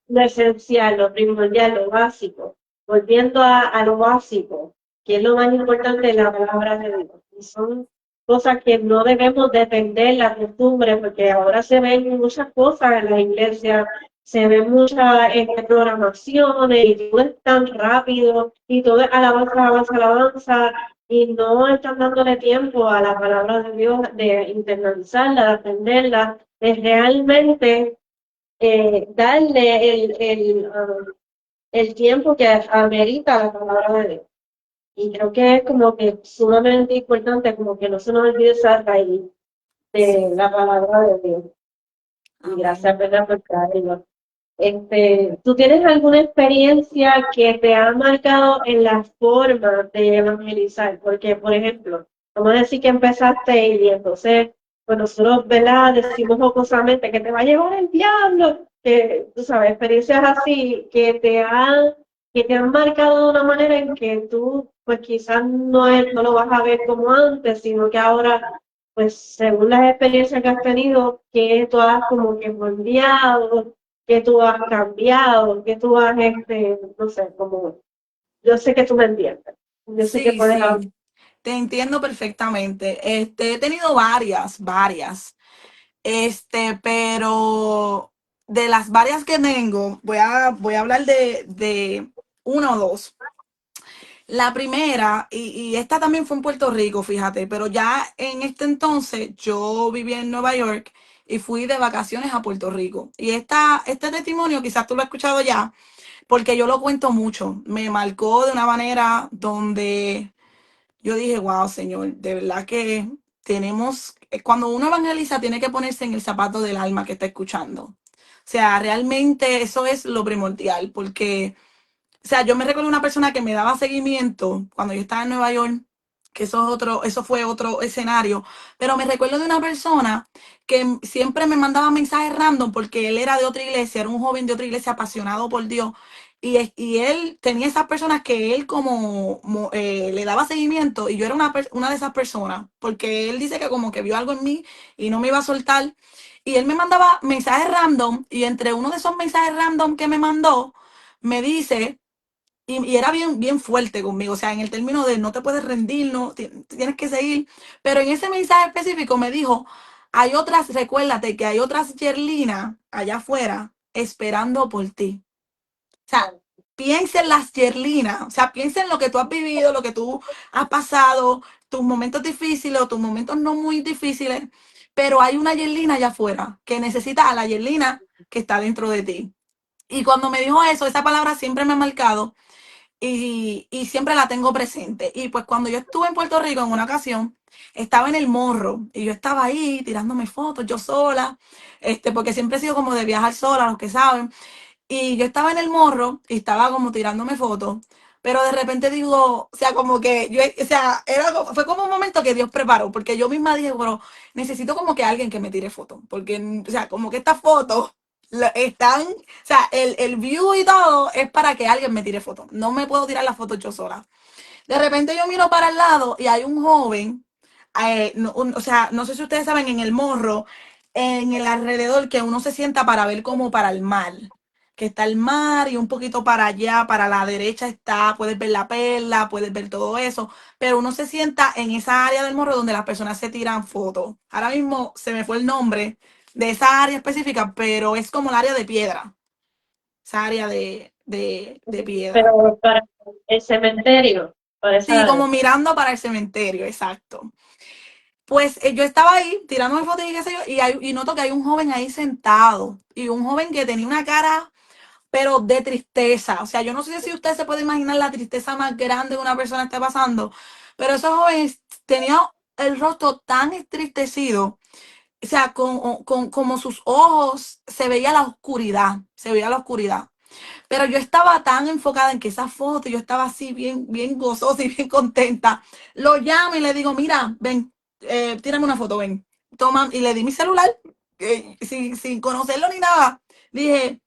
lo esencial, lo primordial, lo básico. Volviendo a lo básico, que es lo más importante de la palabra de Dios. Y son cosas que no debemos depender la costumbre, porque ahora se ven muchas cosas en la iglesia, se ven muchas programaciones y todo es tan rápido y todo es alabanza, alabanza, alabanza y no están dándole tiempo a la palabra de Dios de internalizarla, de aprenderla, de realmente darle el tiempo que amerita la palabra de Dios. Y creo que es como que sumamente importante, como que no se nos olvide esa raíz de Sí. la palabra de Dios. Y Amén. gracias, ¿verdad?, por traerlo. ¿Tú tienes alguna experiencia que te ha marcado en la forma de evangelizar? Porque, por ejemplo, vamos a decir que empezaste y entonces, pues nosotros, ¿verdad?, decimos jocosamente que te va a llevar el diablo, que, tú sabes, experiencias así que te han marcado de una manera en que tú, pues quizás no lo vas a ver como antes, sino que ahora, pues según las experiencias que has tenido, que tú has como que moldeado, que tú has cambiado, que tú has, no sé, como, yo sé que tú me entiendes, yo sé que Sí, puedes hablar. sí. Te entiendo perfectamente. He tenido varias. Pero de las varias que tengo, voy a hablar de una o dos. La primera, y esta también fue en Puerto Rico, fíjate, pero ya en este entonces yo vivía en Nueva York y fui de vacaciones a Puerto Rico. Y este testimonio quizás tú lo has escuchado ya, porque yo lo cuento mucho. Me marcó de una manera donde yo dije, wow, Señor, de verdad que tenemos, cuando uno evangeliza, tiene que ponerse en el zapato del alma que está escuchando. O sea, realmente eso es lo primordial, porque o sea, yo me recuerdo una persona que me daba seguimiento cuando yo estaba en Nueva York, que eso fue otro escenario, pero me recuerdo de una persona que siempre me mandaba mensajes random porque él era de otra iglesia, era un joven de otra iglesia apasionado por Dios. Y él tenía esas personas que él le daba seguimiento y yo era una de esas personas, porque él dice que como que vio algo en mí y no me iba a soltar. Y él me mandaba mensajes random y entre uno de esos mensajes random que me mandó, me dice y era bien fuerte conmigo, o sea, en el término de no te puedes rendir, no, tienes que seguir. Pero en ese mensaje específico me dijo, recuérdate que hay otras Yerlinas allá afuera esperando por ti. O sea, piensa en las Yerlinas, o sea, piensa en lo que tú has vivido, lo que tú has pasado, tus momentos difíciles o tus momentos no muy difíciles, pero hay una Yerlina allá afuera que necesita a la Yerlina que está dentro de ti. Y cuando me dijo eso, esa palabra siempre me ha marcado y siempre la tengo presente. Y pues cuando yo estuve en Puerto Rico en una ocasión, estaba en el morro y yo estaba ahí tirándome fotos yo sola, porque siempre he sido como de viajar sola, los que saben. Y yo estaba en el morro y estaba como tirándome fotos. Pero de repente digo, o sea, como que yo, o sea, fue como un momento que Dios preparó, porque yo misma dije, bueno, necesito como que alguien que me tire fotos, porque, o sea, como que estas fotos están, o sea, el view y todo es para que alguien me tire fotos. No me puedo tirar las fotos yo sola. De repente yo miro para el lado y hay un joven, o sea, no sé si ustedes saben, en el morro, en el alrededor que uno se sienta para ver como para el mar, que está el mar y un poquito para allá, para la derecha está, puedes ver la perla, puedes ver todo eso, pero uno se sienta en esa área del morro donde las personas se tiran fotos. Ahora mismo se me fue el nombre de esa área específica, pero es como el área de piedra, esa área de piedra. Pero para el cementerio, para esa Sí, como área. mirando para el cementerio, exacto. Pues yo estaba ahí tirándome fotos y qué sé yo, y noto que hay un joven ahí sentado, y un joven que tenía una cara, pero de tristeza. O sea, yo no sé si usted se puede imaginar la tristeza más grande que una persona esté pasando, pero ese joven tenía el rostro tan entristecido, o sea, como sus ojos se veía la oscuridad, se veía la oscuridad. Pero yo estaba tan enfocada en que esa foto, yo estaba así bien, bien gozosa y bien contenta. Lo llamo y le digo, mira, ven, tírame una foto, ven. Toma, y le di mi celular, sin conocerlo ni nada. Dije,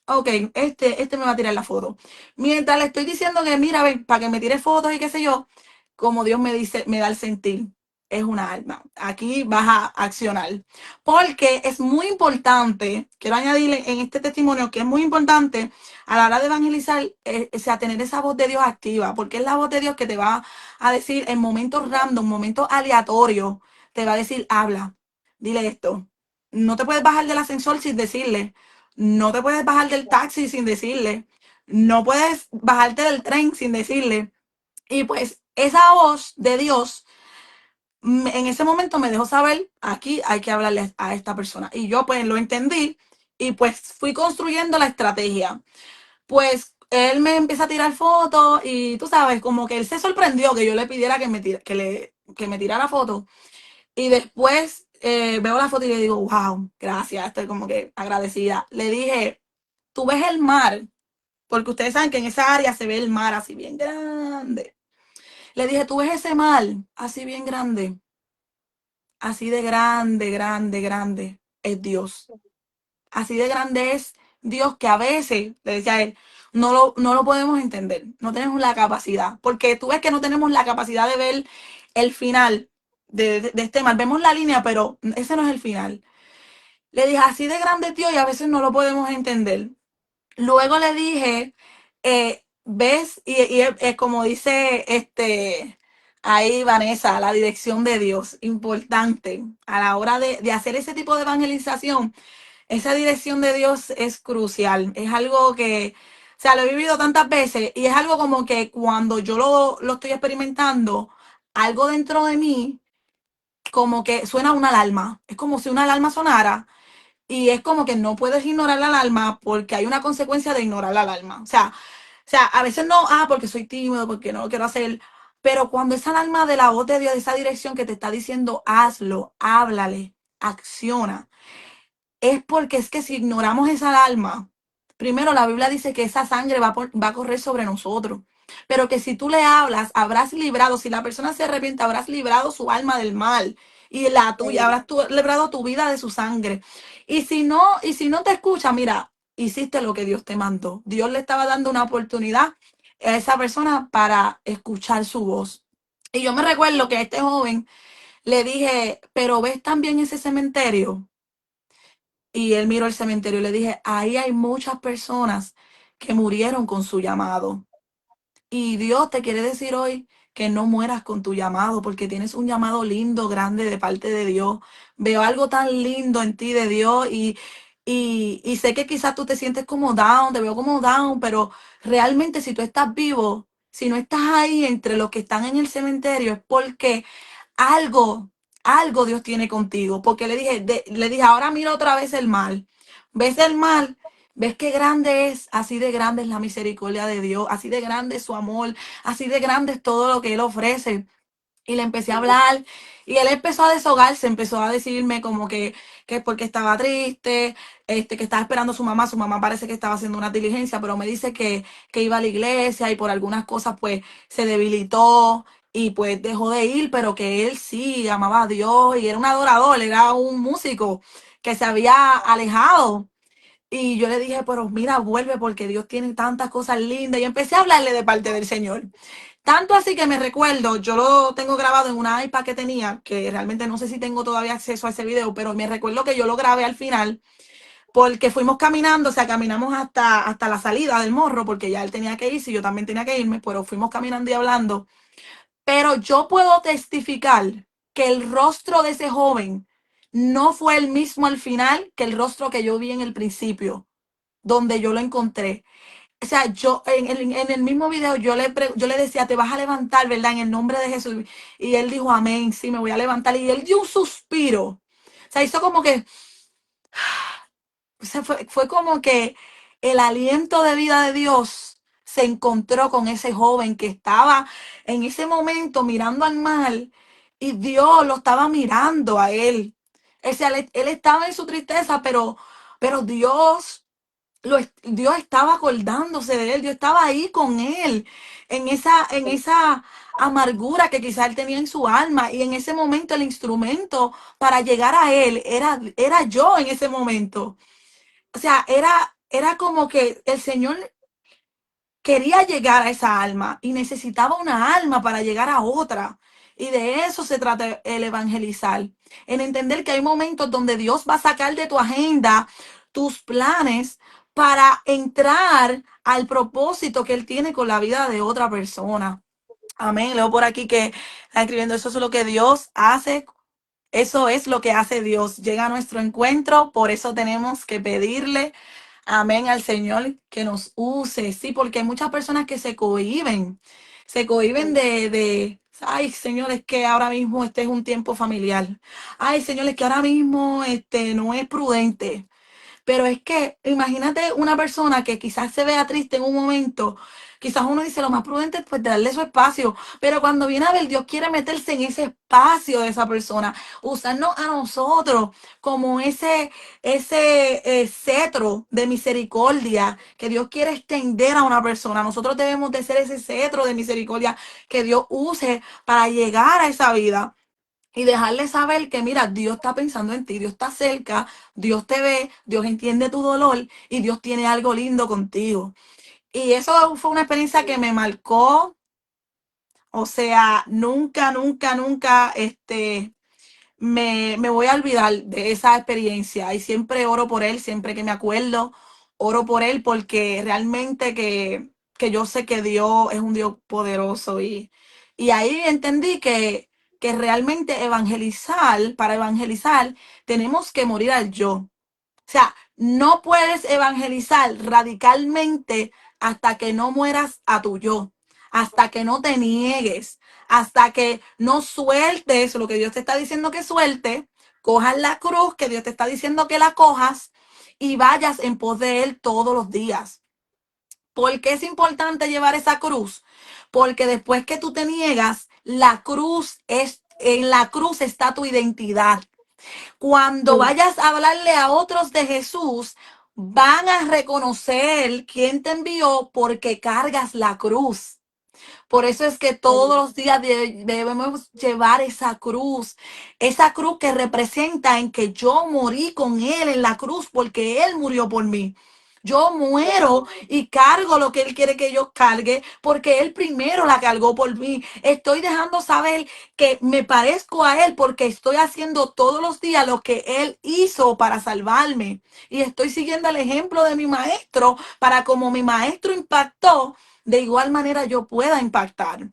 ok, este me va a tirar la foto. Mientras le estoy diciendo que, mira, ven, para que me tire fotos y qué sé yo, como Dios me dice, me da el sentir. Es una alma. Aquí vas a accionar. Porque es muy importante, quiero añadirle en este testimonio que es muy importante a la hora de evangelizar, o sea, tener esa voz de Dios activa, porque es la voz de Dios que te va a decir en momentos random, momentos aleatorios, te va a decir, habla, dile esto. No te puedes bajar del ascensor sin decirle, no te puedes bajar del taxi sin decirle, no puedes bajarte del tren sin decirle. Y pues esa voz de Dios en ese momento me dejó saber, aquí hay que hablarle a esta persona. Y yo pues lo entendí y pues fui construyendo la estrategia. Pues él me empieza a tirar fotos y tú sabes, como que él se sorprendió que yo le pidiera que me tirara fotos. Y después veo la foto y le digo, wow, gracias, estoy como que agradecida. Le dije, tú ves el mar, porque ustedes saben que en esa área se ve el mar así bien grande. Le dije, tú ves ese mar así bien grande, así de grande, grande, grande, es Dios. Así de grande es Dios que a veces, le decía a él, no lo podemos entender, no tenemos la capacidad, porque tú ves que no tenemos la capacidad de ver el final de este mar. Vemos la línea, pero ese no es el final. Le dije, así de grande es Dios y a veces no lo podemos entender. Luego le dije, ves, y es como dice ahí Vanessa, la dirección de Dios, importante a la hora de hacer ese tipo de evangelización. Esa dirección de Dios es crucial. Es algo que, o sea, lo he vivido tantas veces y es algo como que cuando yo lo estoy experimentando, algo dentro de mí como que suena una alarma. Es como si una alarma sonara y es como que no puedes ignorar la alarma porque hay una consecuencia de ignorar la alarma. O sea, a veces no, porque soy tímido, porque no lo quiero hacer. Pero cuando esa alarma de la voz de Dios, de esa dirección que te está diciendo, hazlo, háblale, acciona, es porque es que si ignoramos esa alma, primero la Biblia dice que esa sangre va a correr sobre nosotros, pero que si tú le hablas, habrás librado, si la persona se arrepiente, habrás librado su alma del mal y la tuya, habrás librado tu vida de su sangre. Y si no te escucha, mira, hiciste lo que Dios te mandó. Dios le estaba dando una oportunidad a esa persona para escuchar su voz. Y yo me recuerdo que a este joven le dije, pero ¿ves también ese cementerio? Y él miró el cementerio y le dije, ahí hay muchas personas que murieron con su llamado. Y Dios te quiere decir hoy que no mueras con tu llamado, porque tienes un llamado lindo, grande de parte de Dios. Veo algo tan lindo en ti de Dios y sé que quizás tú te sientes como down, te veo como down, pero realmente si tú estás vivo, si no estás ahí entre los que están en el cementerio, es porque algo, algo Dios tiene contigo. Porque le dije, ahora mira otra vez el mal. ¿Ves el mal? ¿Ves qué grande es? Así de grande es la misericordia de Dios, así de grande es su amor, así de grande es todo lo que Él ofrece. Y le empecé a hablar y él empezó a deshogarse, empezó a decirme como que porque estaba triste, que estaba esperando a su mamá parece que estaba haciendo una diligencia, pero me dice que iba a la iglesia y por algunas cosas pues se debilitó y pues dejó de ir, pero que él sí amaba a Dios y era un adorador, era un músico que se había alejado. Y yo le dije, pero mira, vuelve porque Dios tiene tantas cosas lindas. Y empecé a hablarle de parte del Señor. Tanto así que me recuerdo, yo lo tengo grabado en una iPad que tenía, que realmente no sé si tengo todavía acceso a ese video, pero me recuerdo que yo lo grabé al final porque fuimos caminando, o sea, caminamos hasta la salida del morro, porque ya él tenía que irse y yo también tenía que irme, pero fuimos caminando y hablando. Pero yo puedo testificar que el rostro de ese joven no fue el mismo al final que el rostro que yo vi en el principio, donde yo lo encontré. O sea, yo en el mismo video yo le decía, te vas a levantar, ¿verdad? En el nombre de Jesús. Y él dijo, amén, sí, me voy a levantar. Y él dio un suspiro. O sea, hizo como que, o sea, fue como que el aliento de vida de Dios se encontró con ese joven que estaba en ese momento mirando al mar y Dios lo estaba mirando a él. O sea, él estaba en su tristeza, pero Dios estaba acordándose de él, Dios estaba ahí con él, en esa amargura que quizá él tenía en su alma, y en ese momento el instrumento para llegar a él era yo en ese momento. O sea, era como que el Señor quería llegar a esa alma y necesitaba una alma para llegar a otra. Y de eso se trata el evangelizar, en entender que hay momentos donde Dios va a sacar de tu agenda tus planes para entrar al propósito que Él tiene con la vida de otra persona. Amén. Leo por aquí que está escribiendo, eso es lo que Dios hace. Eso es lo que hace Dios. Llega a nuestro encuentro, por eso tenemos que pedirle, amén, al Señor que nos use. Sí, porque hay muchas personas que se cohíben ay, Señor, es que ahora mismo este es un tiempo familiar. Ay, Señor, es que ahora mismo no es prudente. Pero es que imagínate una persona que quizás se vea triste en un momento, quizás uno dice lo más prudente es pues darle su espacio, pero cuando viene a ver, Dios quiere meterse en ese espacio de esa persona, usarnos a nosotros como ese cetro de misericordia que Dios quiere extender a una persona. Nosotros debemos de ser ese cetro de misericordia que Dios use para llegar a esa vida. Y dejarle saber que, mira, Dios está pensando en ti, Dios está cerca, Dios te ve, Dios entiende tu dolor y Dios tiene algo lindo contigo. Y eso fue una experiencia que me marcó. O sea, nunca, nunca, nunca, me voy a olvidar de esa experiencia. Y siempre oro por él, siempre que me acuerdo, oro por él porque realmente que yo sé que Dios es un Dios poderoso. Y ahí entendí que realmente para evangelizar, tenemos que morir al yo. O sea, no puedes evangelizar radicalmente hasta que no mueras a tu yo, hasta que no te niegues, hasta que no sueltes lo que Dios te está diciendo que suelte, cojas la cruz que Dios te está diciendo que la cojas y vayas en pos de Él todos los días. ¿Por qué es importante llevar esa cruz? Porque después que tú te niegas, en la cruz está tu identidad. Cuando vayas a hablarle a otros de Jesús, van a reconocer quién te envió porque cargas la cruz. Por eso es que todos los días debemos llevar esa cruz que representa en que yo morí con Él en la cruz porque Él murió por mí. Yo muero y cargo lo que Él quiere que yo cargue porque Él primero la cargó por mí. Estoy dejando saber que me parezco a Él porque estoy haciendo todos los días lo que Él hizo para salvarme. Y estoy siguiendo el ejemplo de mi maestro para como mi maestro impactó, de igual manera yo pueda impactar.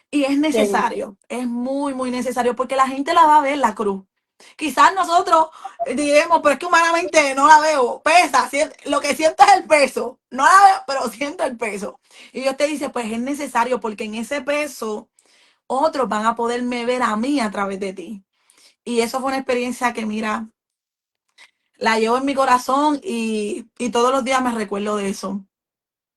Y es necesario, es muy, muy necesario porque la gente la va a ver la cruz. Quizás nosotros diremos, pero es que humanamente no la veo, pesa, lo que siento es el peso, no la veo, pero siento el peso. Y Dios te dice, pues es necesario porque en ese peso otros van a poderme ver a mí a través de ti. Y eso fue una experiencia que, mira, la llevo en mi corazón y todos los días me recuerdo de eso,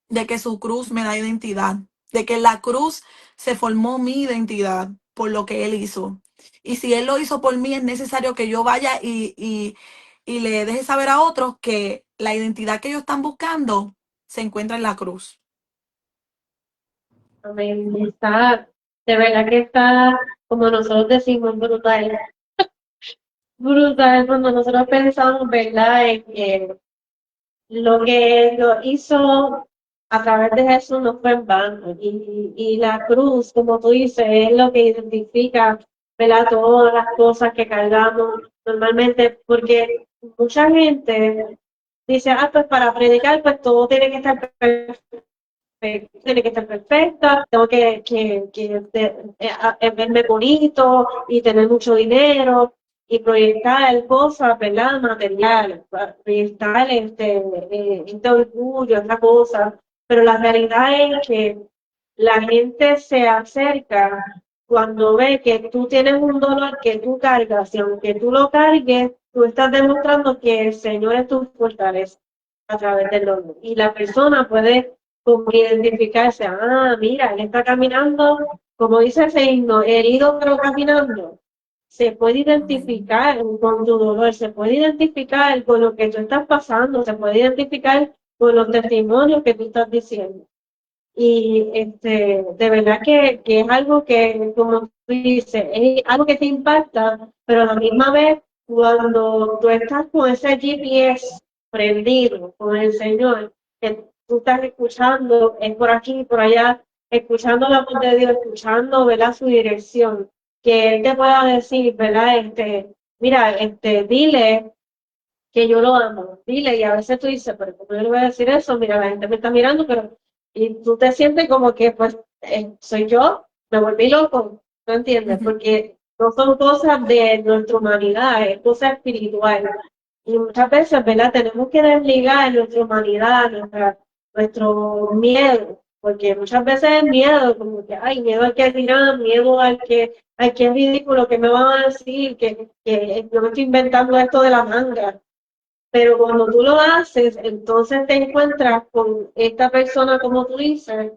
de que su cruz me da identidad, de que en la cruz se formó mi identidad por lo que Él hizo. Y si Él lo hizo por mí, es necesario que yo vaya y le deje saber a otros que la identidad que ellos están buscando se encuentra en la cruz. Amén. Está, de verdad que está, como nosotros decimos, brutal. Brutal, cuando nosotros pensamos, ¿verdad? En que lo que lo hizo a través de Jesús no fue en vano. Y la cruz, como tú dices, es lo que identifica, ¿verdad? Todas las cosas que cargamos normalmente, porque mucha gente dice, pues para predicar, pues todo tiene que estar perfecto, tiene que estar perfecta, tengo que verme bonito y tener mucho dinero y proyectar cosas, ¿verdad? Material, proyectar este orgullo, esta cosa. Pero la realidad es que la gente se acerca cuando ve que tú tienes un dolor que tú cargas y aunque tú lo cargues, tú estás demostrando que el Señor es tu fortaleza a través del dolor. Y la persona puede como identificarse, mira, él está caminando, como dice ese himno, herido pero caminando. Se puede Amén. identificar con tu dolor, se puede identificar con lo que tú estás pasando, se puede identificar con los testimonios que tú estás diciendo. Y de verdad que es algo que, como tú dices, es algo que te impacta, pero a la misma vez, cuando tú estás con ese GPS prendido con el Señor, que tú estás escuchando, es por aquí y por allá, escuchando la voz de Dios, escuchando, ¿verdad? Su dirección, que Él te pueda decir, ¿verdad? Mira, dile que yo lo amo, dile, y a veces tú dices, pero ¿cómo yo le voy a decir eso? Mira, la gente me está mirando, pero, y tú te sientes como que, pues, soy yo, me volví loco, ¿no entiendes? Ujú. Porque no son cosas de nuestra humanidad, es cosa espiritual. Y muchas veces, ¿verdad? Tenemos que desligar nuestra humanidad, nuestro miedo, porque muchas veces es miedo, como que, ay, miedo al que dirán, miedo al que es ridículo, que me van a decir, que yo me estoy inventando esto de la manga. Pero cuando tú lo haces, entonces te encuentras con esta persona, como tú dices,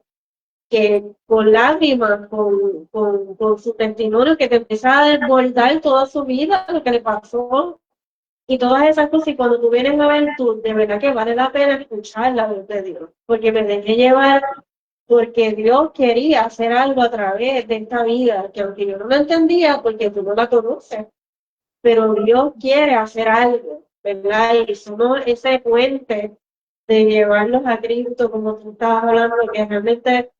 que con lágrimas, con su testimonio, que te empieza a desbordar toda su vida, lo que le pasó, y todas esas cosas. Y cuando tú vienes a ver, tú, de verdad que vale la pena escuchar la voz de Dios, porque me dejé llevar, porque Dios quería hacer algo a través de esta vida, que aunque yo no lo entendía, porque tú no la conoces, pero Dios quiere hacer algo, ¿verdad? Y somos ese puente de llevarlos a Cristo, como tú estabas hablando, que realmente,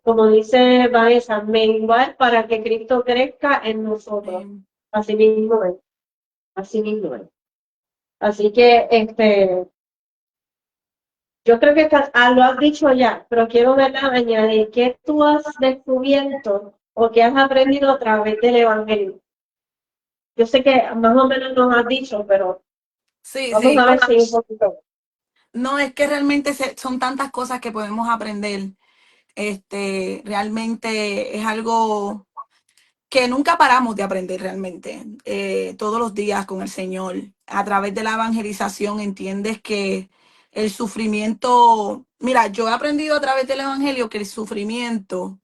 como dice Vanessa, menguar para que Cristo crezca en nosotros. Amén. Así mismo es, así mismo es. Así que, yo creo que lo has dicho ya, pero quiero ¿verdad? Añadir que tú has descubierto o que has aprendido a través del Evangelio. Yo sé que más o menos nos has dicho, pero Sí, vamos sí. a ver si un poquito. No, es que realmente son tantas cosas que podemos aprender. Realmente es algo que nunca paramos de aprender realmente. Todos los días con el Señor. A través de la evangelización entiendes que el sufrimiento, mira, yo he aprendido a través del Evangelio que el sufrimiento,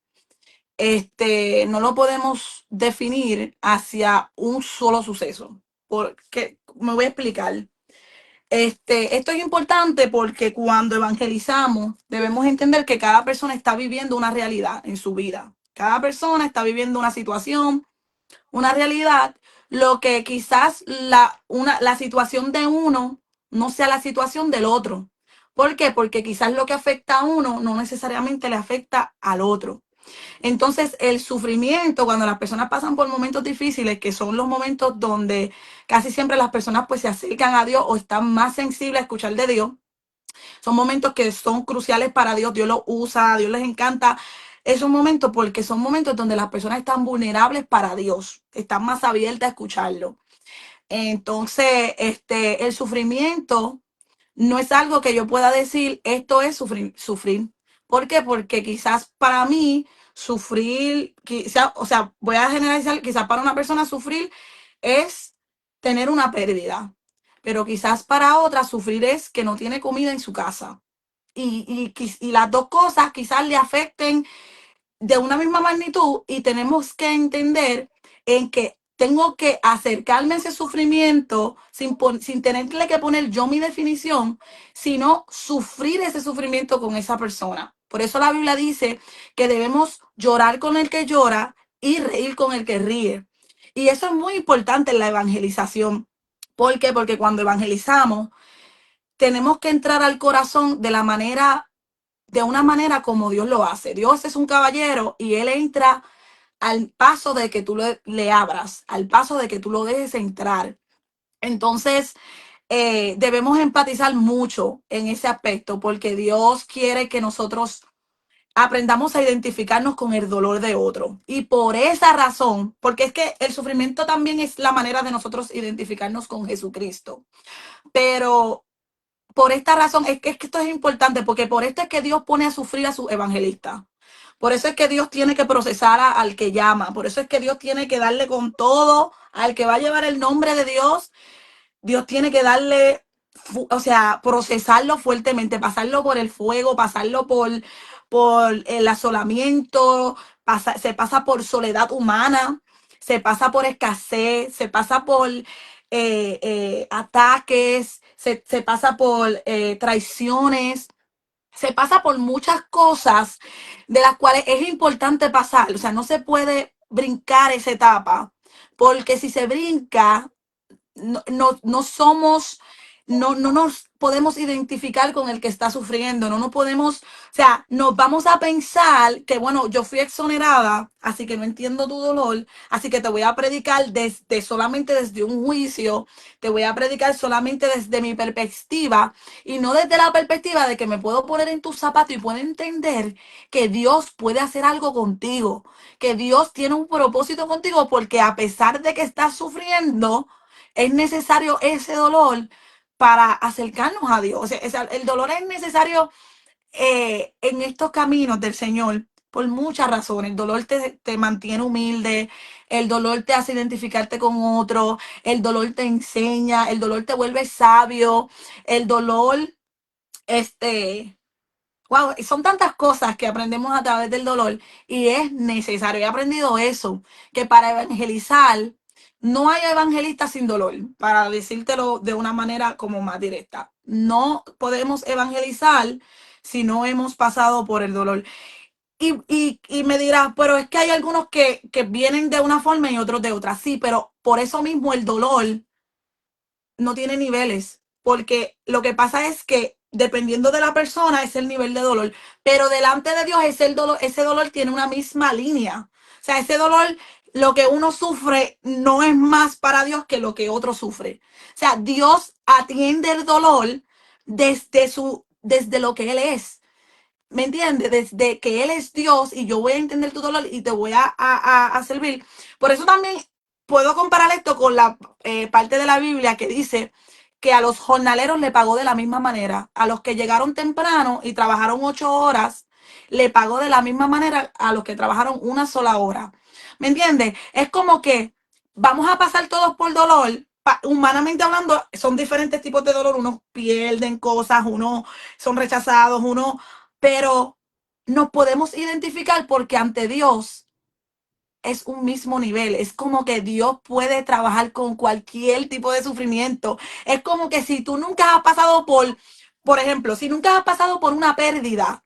no lo podemos definir hacia un solo suceso. Porque, me voy a explicar. Esto es importante porque cuando evangelizamos debemos entender que cada persona está viviendo una realidad en su vida. Cada persona está viviendo una situación, una realidad, lo que quizás la situación de uno no sea la situación del otro. ¿Por qué? Porque quizás lo que afecta a uno no necesariamente le afecta al otro. Entonces, el sufrimiento, cuando las personas pasan por momentos difíciles, que son los momentos donde casi siempre las personas pues se acercan a Dios o están más sensibles a escuchar de Dios, son momentos que son cruciales para Dios. Dios los usa, a Dios les encanta esos momentos porque son momentos donde las personas están vulnerables para Dios, están más abiertas a escucharlo. Entonces, el sufrimiento no es algo que yo pueda decir, esto es sufrir. ¿Por qué? Porque quizás para mí sufrir, o sea, voy a generalizar, quizás para una persona sufrir es tener una pérdida, pero quizás para otra sufrir es que no tiene comida en su casa. Y las dos cosas quizás le afecten de una misma magnitud y tenemos que entender en que tengo que acercarme a ese sufrimiento sin tenerle que poner yo mi definición, sino sufrir ese sufrimiento con esa persona. Por eso la Biblia dice que debemos llorar con el que llora y reír con el que ríe. Y eso es muy importante en la evangelización. ¿Por qué? Porque cuando evangelizamos, tenemos que entrar al corazón de una manera como Dios lo hace. Dios es un caballero y Él entra al paso de que tú le abras, al paso de que tú lo dejes entrar. Entonces, debemos empatizar mucho en ese aspecto porque Dios quiere que nosotros aprendamos a identificarnos con el dolor de otro. Y por esa razón, porque es que el sufrimiento también es la manera de nosotros identificarnos con Jesucristo. Pero por esta razón, es que esto es importante, porque por esto es que Dios pone a sufrir a sus evangelistas. Por eso es que Dios tiene que procesar al que llama. Por eso es que Dios tiene que darle con todo al que va a llevar el nombre de Dios. Dios tiene que darle, o sea, procesarlo fuertemente, pasarlo por el fuego, pasarlo por el asolamiento, se pasa por soledad humana, se pasa por escasez, se pasa por ataques, se pasa por traiciones, se pasa por muchas cosas de las cuales es importante pasar. O sea, no se puede brincar esa etapa, porque si se brinca, no somos, no nos podemos identificar con el que está sufriendo, no nos podemos, o sea, nos vamos a pensar que, bueno, yo fui exonerada, así que no entiendo tu dolor, así que te voy a predicar solamente desde un juicio, te voy a predicar solamente desde mi perspectiva y no desde la perspectiva de que me puedo poner en tus zapatos y puedo entender que Dios puede hacer algo contigo, que Dios tiene un propósito contigo, porque a pesar de que estás sufriendo, es necesario ese dolor para acercarnos a Dios. O sea, el dolor es necesario en estos caminos del Señor por muchas razones. El dolor te mantiene humilde, el dolor te hace identificarte con otro, el dolor te enseña, el dolor te vuelve sabio, el dolor, este, wow, son tantas cosas que aprendemos a través del dolor y es necesario. He aprendido eso, que para evangelizar no hay evangelistas sin dolor, para decírtelo de una manera como más directa. No podemos evangelizar si no hemos pasado por el dolor. Y me dirás, pero es que hay algunos que vienen de una forma y otros de otra. Sí, pero por eso mismo el dolor no tiene niveles, porque lo que pasa es que dependiendo de la persona es el nivel de dolor, pero delante de Dios ese dolor tiene una misma línea. O sea, ese dolor, lo que uno sufre no es más para Dios que lo que otro sufre. O sea, Dios atiende el dolor desde lo que Él es. ¿Me entiendes? Desde que Él es Dios y yo voy a entender tu dolor y te voy a servir. Por eso también puedo comparar esto con la parte de la Biblia que dice que a los jornaleros le pagó de la misma manera. A los que llegaron temprano y trabajaron 8 horas, le pagó de la misma manera a los que trabajaron una sola hora. ¿Me entiendes? Es como que vamos a pasar todos por dolor. Humanamente hablando, son diferentes tipos de dolor. Unos pierden cosas, unos son rechazados, unos, pero nos podemos identificar porque ante Dios es un mismo nivel. Es como que Dios puede trabajar con cualquier tipo de sufrimiento. Es como que si tú nunca has pasado por ejemplo, si nunca has pasado por una pérdida,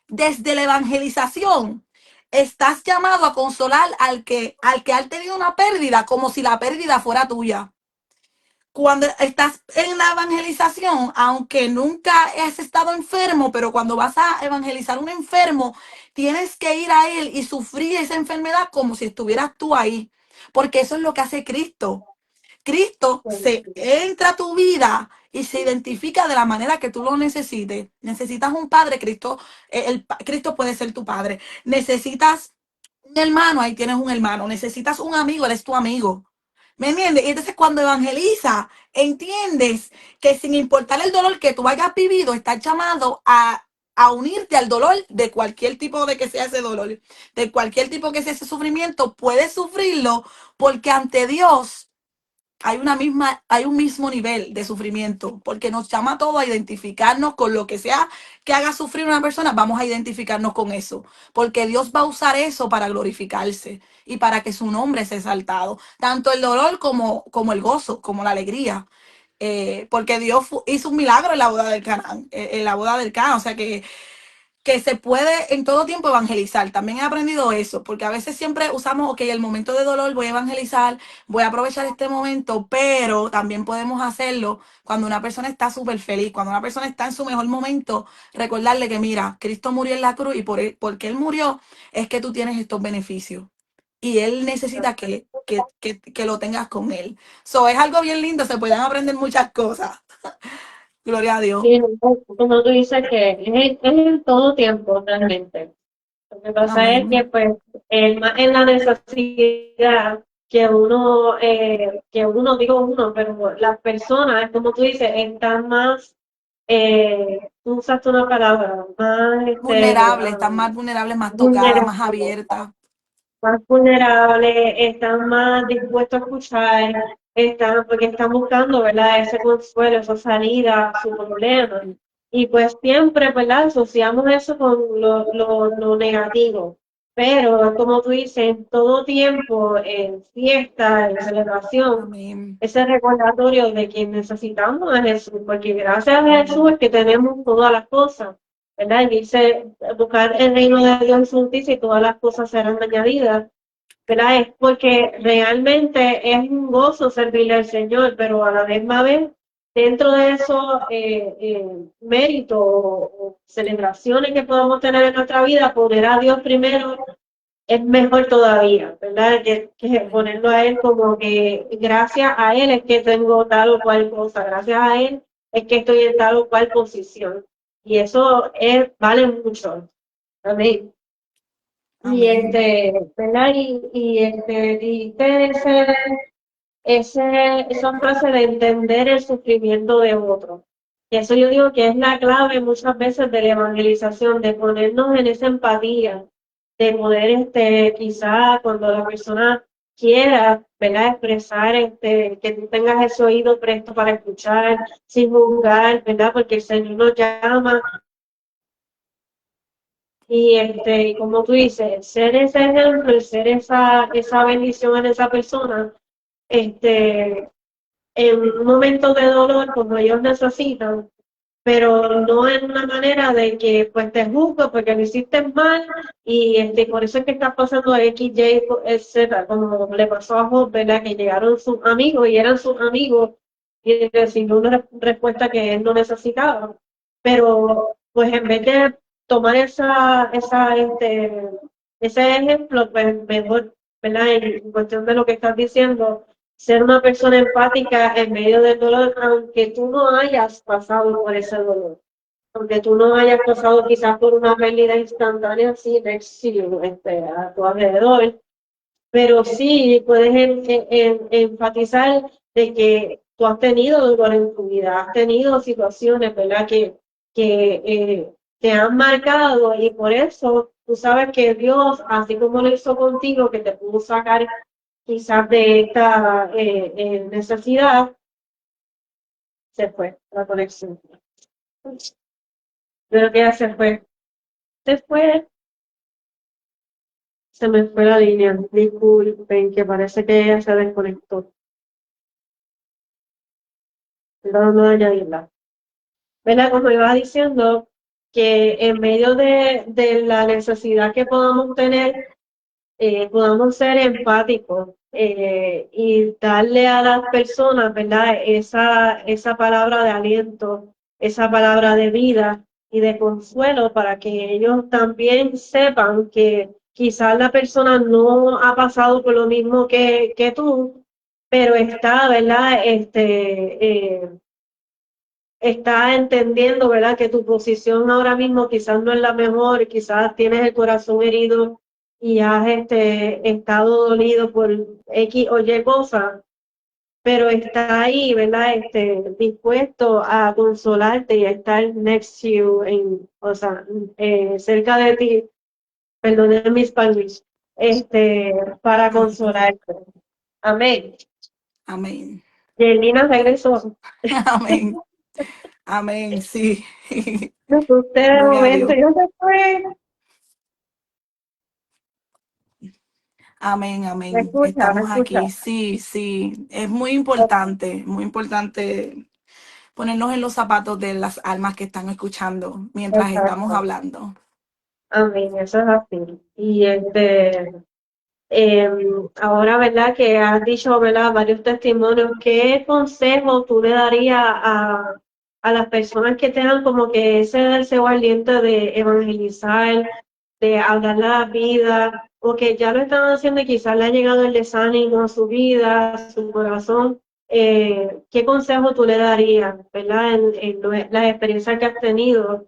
desde la evangelización, estás llamado a consolar al que ha tenido una pérdida como si la pérdida fuera tuya. Cuando estás en la evangelización, aunque nunca has estado enfermo, pero cuando vas a evangelizar a un enfermo, tienes que ir a él y sufrir esa enfermedad como si estuvieras tú ahí, porque eso es lo que hace Cristo. Cristo se entra a tu vida y se identifica de la manera que tú lo necesites. Necesitas un padre, Cristo puede ser tu padre. Necesitas un hermano, ahí tienes un hermano. Necesitas un amigo, él es tu amigo. ¿Me entiendes? Y entonces cuando evangeliza, entiendes que sin importar el dolor que tú hayas vivido, estás llamado a unirte al dolor de cualquier tipo de que sea ese dolor, de cualquier tipo que sea ese sufrimiento, puedes sufrirlo porque ante Dios hay un mismo nivel de sufrimiento, porque nos llama a todos a identificarnos con lo que sea que haga sufrir a una persona, vamos a identificarnos con eso, porque Dios va a usar eso para glorificarse y para que su nombre sea exaltado, tanto el dolor como el gozo, como la alegría. Porque Dios hizo un milagro en la boda del Canaán, en la boda del Cana, o sea que se puede en todo tiempo evangelizar. También he aprendido eso, porque a veces siempre usamos, ok, el momento de dolor voy a evangelizar, voy a aprovechar este momento, pero también podemos hacerlo cuando una persona está súper feliz, cuando una persona está en su mejor momento, recordarle que mira, Cristo murió en la cruz y porque Él murió es que tú tienes estos beneficios. y él necesita que lo tengas con él. So, es algo bien lindo, se pueden aprender muchas cosas. Gloria a Dios. Sí, como tú dices que es en todo tiempo realmente. Lo que pasa es que Amén. pues más en la necesidad digo uno, pero las personas, como tú dices, están más, tú usaste una palabra, más Vulnerables, están más vulnerables, más tocadas, más vulnerables, abiertas. más vulnerables, están más dispuestos a escuchar, porque están buscando, ¿verdad? Ese consuelo, esa salida a su problema. Y pues siempre, ¿verdad? Asociamos eso con lo negativo. Pero como tú dices, en todo tiempo, en fiesta, en celebración, Amén. ese recordatorio de que necesitamos a Jesús, porque gracias a Jesús es que tenemos todas las cosas. ¿Verdad? Y dice, buscar el reino de Dios y su justicia y todas las cosas serán añadidas, ¿verdad? Es porque realmente es un gozo servirle al Señor, pero a la misma vez, dentro de esos méritos o celebraciones que podamos tener en nuestra vida, poner a Dios primero es mejor todavía, ¿verdad? Que ponerlo a Él como que gracias a Él es que tengo tal o cual cosa, gracias a Él es que estoy en tal o cual posición. Y eso vale mucho. Amén. Y Amén. ¿verdad? Dijiste esa frase de entender el sufrimiento de otro. Y eso yo digo que es la clave muchas veces de la evangelización, de ponernos en esa empatía, de poder quizá cuando la persona quiera, ¿verdad? Expresar que tú tengas ese oído presto para escuchar, sin juzgar, ¿verdad? Porque el Señor nos llama y como tú dices, ser ese ejemplo, el ser esa bendición en esa persona, en un momento de dolor como ellos necesitan, pero no en una manera de que pues te juzgo porque lo hiciste mal y por eso es que está pasando X, Y, Z, como le pasó a Job, ¿verdad? Que llegaron sus amigos y eran sus amigos y recibió una respuesta que él no necesitaba. Pero pues en vez de tomar ese ejemplo, pues mejor, ¿verdad? En cuestión de lo que estás diciendo, ser una persona empática en medio del dolor, aunque tú no hayas pasado por ese dolor, aunque tú no hayas pasado quizás por una pérdida instantánea así de exilio a tu alrededor, pero sí puedes enfatizar de que tú has tenido dolor en tu vida, has tenido situaciones, ¿verdad? Que te han marcado y por eso tú sabes que Dios, así como lo hizo contigo, que te pudo sacar quizás de esta necesidad, se fue la conexión. Creo que ya se fue. Se fue, se me fue la línea. Disculpen, que parece que ella se desconectó. Estoy tratando de añadirla. ¿Verdad? Como iba diciendo, que en medio de la necesidad que podamos tener, podamos ser empáticos y darle a las personas, ¿verdad? Esa palabra de aliento, esa palabra de vida y de consuelo para que ellos también sepan que quizás la persona no ha pasado por lo mismo que tú, pero está, ¿verdad? Está entendiendo, ¿verdad? Que tu posición ahora mismo quizás no es la mejor, quizás tienes el corazón herido y has estado dolido por X o Y cosas, pero está ahí, ¿verdad? Dispuesto a consolarte y a estar next to you, o sea, cerca de ti, perdón mi Spanish, para consolarte. Amén. Amén. Yelina regresó. Amén. Amén. Sí. Usted de Gloria a momento, Dios. yo se fue. Amén, ¿Me amén. escucha? ¿Me Estamos escucha? aquí. Sí, sí. Es muy importante ponernos en los zapatos de las almas que están escuchando mientras estamos Exacto. hablando. Amén, eso es así. Y ahora, ¿verdad? Que has dicho, ¿verdad? Varios testimonios. ¿Qué consejo tú le darías a las personas que tengan como que ese deseo valiente de evangelizar, de hablar la vida? o que ya lo están haciendo y quizás le ha llegado el desánimo a su vida, a su corazón, ¿qué consejo tú le darías, ¿verdad? En las experiencias que has tenido,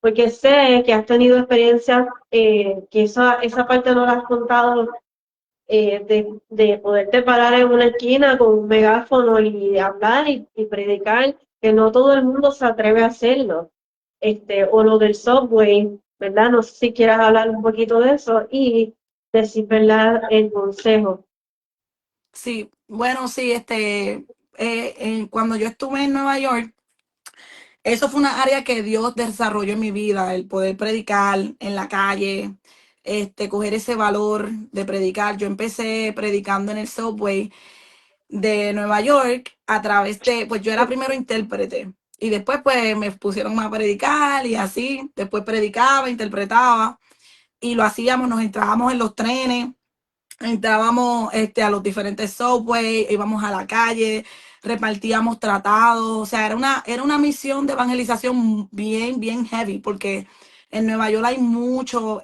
porque sé que has tenido experiencias que esa parte no la has contado, de poderte parar en una esquina con un megáfono y hablar y predicar, que no todo el mundo se atreve a hacerlo. O lo del subway, ¿verdad? No sé si quieras hablar un poquito de eso y decir, ¿verdad? El consejo. Sí, bueno, sí, cuando yo estuve en Nueva York, eso fue una área que Dios desarrolló en mi vida, el poder predicar en la calle, coger ese valor de predicar. Yo empecé predicando en el subway de Nueva York a través de, pues yo era primero intérprete y después pues me pusieron a predicar y así, después predicaba, interpretaba y lo hacíamos, nos entrábamos en los trenes, entrábamos a los diferentes subways, íbamos a la calle, repartíamos tratados, o sea, era una misión de evangelización bien, bien heavy, porque en Nueva York hay muchas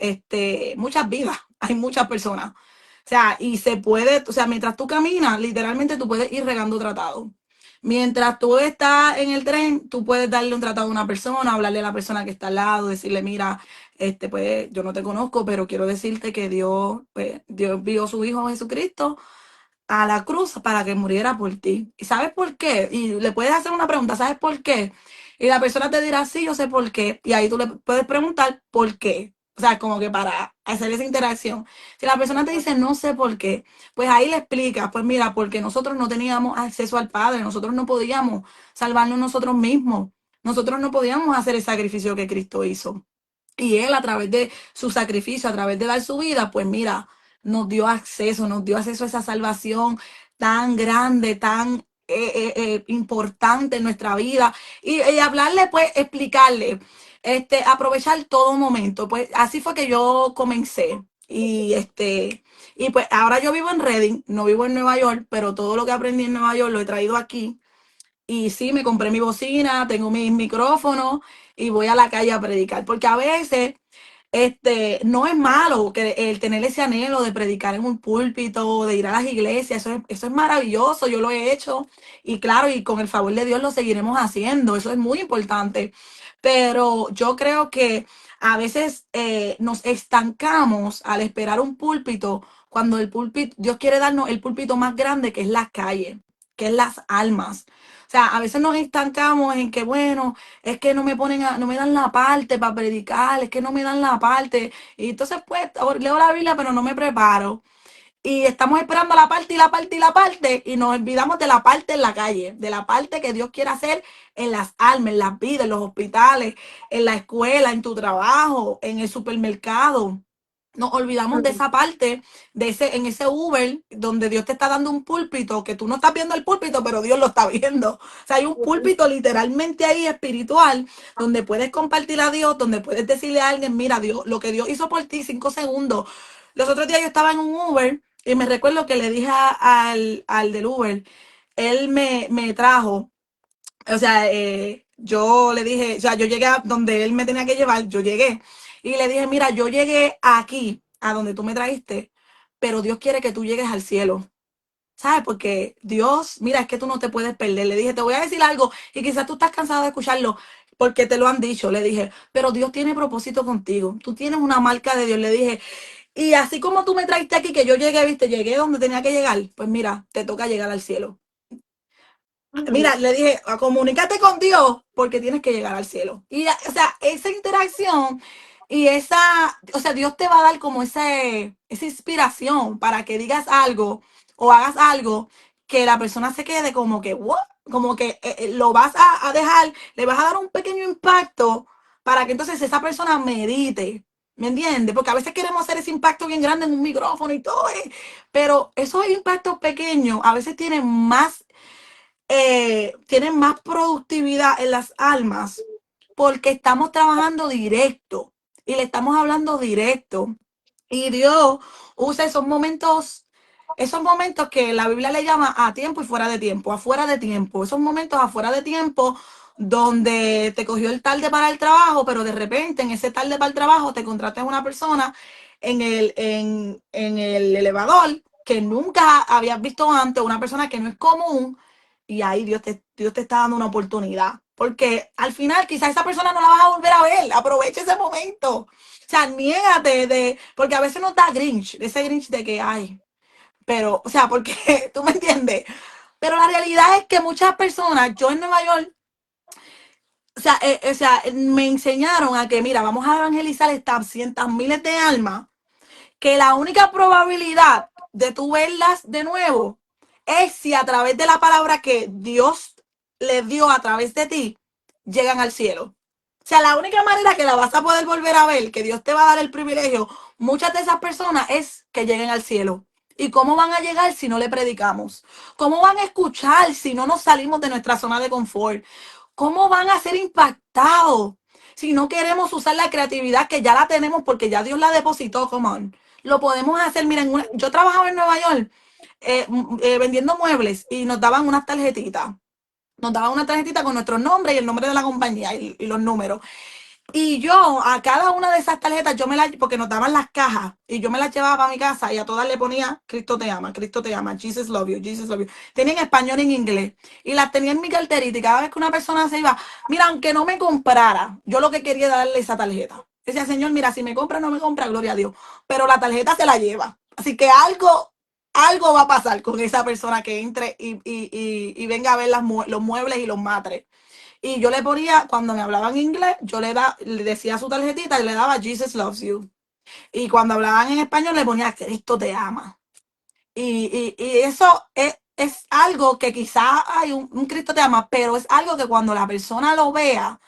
vidas, hay muchas personas. O sea, y se puede, o sea, mientras tú caminas, literalmente tú puedes ir regando tratados. Mientras tú estás en el tren, tú puedes darle un tratado a una persona, hablarle a la persona que está al lado, decirle, mira, pues yo no te conozco, pero quiero decirte que Dios, pues, Dios envió a su Hijo Jesucristo a la cruz para que muriera por ti. ¿Y sabes por qué? Y le puedes hacer una pregunta, ¿sabes por qué? Y la persona te dirá, sí, yo sé por qué. Y ahí tú le puedes preguntar por qué. O sea, como que para hacer esa interacción. Si la persona te dice, no sé por qué, pues ahí le explicas, pues mira, porque nosotros no teníamos acceso al Padre, nosotros no podíamos salvarnos nosotros mismos, nosotros no podíamos hacer el sacrificio que Cristo hizo. Y Él a través de su sacrificio, a través de dar su vida, pues mira, nos dio acceso a esa salvación tan grande, tan importante en nuestra vida. Y hablarle, pues, explicarle, aprovechar todo momento. Pues así fue que yo comencé. Y pues ahora yo vivo en Reading, no vivo en Nueva York, pero todo lo que aprendí en Nueva York lo he traído aquí. Y sí, me compré mi bocina, tengo mis micrófonos y voy a la calle a predicar. Porque a veces no es malo que el tener ese anhelo de predicar en un púlpito, de ir a las iglesias, eso es maravilloso, yo lo he hecho y claro, y con el favor de Dios lo seguiremos haciendo, eso es muy importante, pero yo creo que a veces nos estancamos al esperar un púlpito cuando el púlpito, Dios quiere darnos el púlpito más grande que es la calle, que es las almas. O sea, a veces nos estancamos en que, bueno, es que no me dan la parte para predicar, es que no me dan la parte. Y entonces, pues, leo la Biblia, pero no me preparo. Y estamos esperando la parte y la parte y la parte, y nos olvidamos de la parte en la calle, de la parte que Dios quiere hacer en las almas, en las vidas, en los hospitales, en la escuela, en tu trabajo, en el supermercado. Nos olvidamos de esa parte, en ese Uber, donde Dios te está dando un púlpito, que tú no estás viendo el púlpito, pero Dios lo está viendo. O sea, hay un púlpito literalmente ahí espiritual, donde puedes compartir a Dios, donde puedes decirle a alguien, mira, Dios, lo que Dios hizo por ti, 5 segundos. Los otros días yo estaba en un Uber y me recuerdo que le dije al del Uber, él me trajo, o sea, yo le dije, o sea, yo llegué a donde él me tenía que llevar, yo llegué y le dije, mira, yo llegué aquí, a donde tú me trajiste, pero Dios quiere que tú llegues al cielo. ¿Sabes? Porque Dios, mira, es que tú no te puedes perder. Le dije, te voy a decir algo y quizás tú estás cansado de escucharlo porque te lo han dicho. Le dije, pero Dios tiene propósito contigo. Tú tienes una marca de Dios. Le dije, y así como tú me trajiste aquí, que yo llegué, viste, llegué donde tenía que llegar, pues mira, te toca llegar al cielo. Mira, le dije, comunícate con Dios porque tienes que llegar al cielo. Y, o sea, esa interacción y o sea, Dios te va a dar como esa inspiración para que digas algo o hagas algo que la persona se quede como que, ¿what? Como que lo vas a dejar, le vas a dar un pequeño impacto para que entonces esa persona medite. ¿Me entiendes? Porque a veces queremos hacer ese impacto bien grande en un micrófono y todo, pero esos impactos pequeños a veces tienen más productividad en las almas porque estamos trabajando directo y le estamos hablando directo. Y Dios usa esos momentos que la Biblia le llama a tiempo y fuera de tiempo, afuera de tiempo, esos momentos afuera de tiempo donde te cogió el tarde para el trabajo, pero de repente en ese tarde para el trabajo te contratas a una persona en el elevador que nunca habías visto antes, una persona que no es común, y ahí Dios te está dando una oportunidad. Porque al final quizás esa persona no la vas a volver a ver. Aprovecha ese momento. O sea, niégate porque a veces nos da Grinch, ese Grinch de que, ay, pero, o sea, porque tú me entiendes. Pero la realidad es que muchas personas, yo en Nueva York, o sea, me enseñaron a que, mira, vamos a evangelizar estas cientos miles de almas, que la única probabilidad de tú verlas de nuevo es si a través de la palabra que Dios les dio a través de ti, llegan al cielo. O sea, la única manera que la vas a poder volver a ver, que Dios te va a dar el privilegio, muchas de esas personas, es que lleguen al cielo. ¿Y cómo van a llegar si no le predicamos? ¿Cómo van a escuchar si no nos salimos de nuestra zona de confort? ¿Cómo van a ser impactados si no queremos usar la creatividad que ya la tenemos porque ya Dios la depositó? Come on. Lo podemos hacer. Miren, yo trabajaba en Nueva York vendiendo muebles y nos daban unas tarjetitas. Nos daban una tarjetita con nuestro nombre y el nombre de la compañía y los números. Y yo a cada una de esas tarjetas, porque nos daban las cajas, y yo me las llevaba para mi casa y a todas le ponía Cristo te ama, Jesus love you, Jesus love you. Tenía en español y en inglés. Y las tenía en mi carterita y cada vez que una persona se iba, mira, aunque no me comprara, yo lo que quería era darle esa tarjeta. Decía, Señor, mira, si me compra o no me compra, gloria a Dios. Pero la tarjeta se la lleva. Así que algo va a pasar con esa persona que entre y venga a ver los muebles y los matres. Y yo le ponía, cuando me hablaban inglés, yo le decía su tarjetita y le daba Jesus loves you. Y cuando hablaban en español, le ponía Cristo te ama. Y eso es algo que quizá hay un Cristo te ama, pero es algo que cuando la persona lo vea,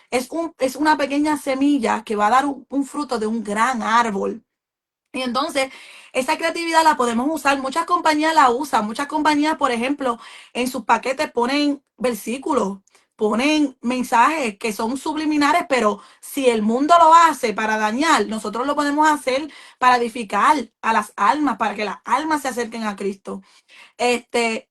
es una pequeña semilla que va a dar un fruto de un gran árbol. Y entonces, esa creatividad la podemos usar. Muchas compañías la usan. Muchas compañías, por ejemplo, en sus paquetes ponen versículos, ponen mensajes que son subliminares, pero si el mundo lo hace para dañar, nosotros lo podemos hacer para edificar a las almas, para que las almas se acerquen a Cristo.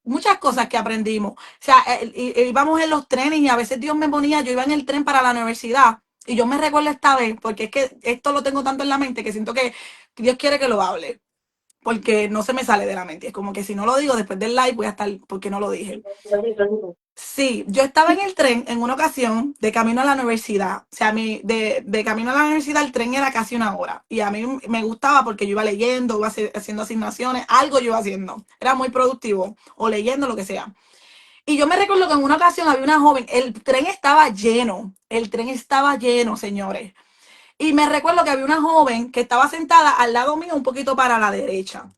Muchas cosas que aprendimos. O sea, íbamos en los trenes y a veces Dios me ponía, yo iba en el tren para la universidad y yo me recuerdo esta vez, porque es que esto lo tengo tanto en la mente que siento que Dios quiere que lo hable, porque no se me sale de la mente. Es como que si no lo digo después del live voy a estar, porque no lo dije. Sí, yo estaba en el tren en una ocasión de camino a la universidad. O sea, de camino a la universidad el tren era casi una hora. Y a mí me gustaba porque yo iba leyendo, iba haciendo asignaciones, algo yo iba haciendo. Era muy productivo, o leyendo, lo que sea. Y yo me recuerdo que en una ocasión había una joven, el tren estaba lleno, señores. Y me recuerdo que había una joven que estaba sentada al lado mío, un poquito para la derecha.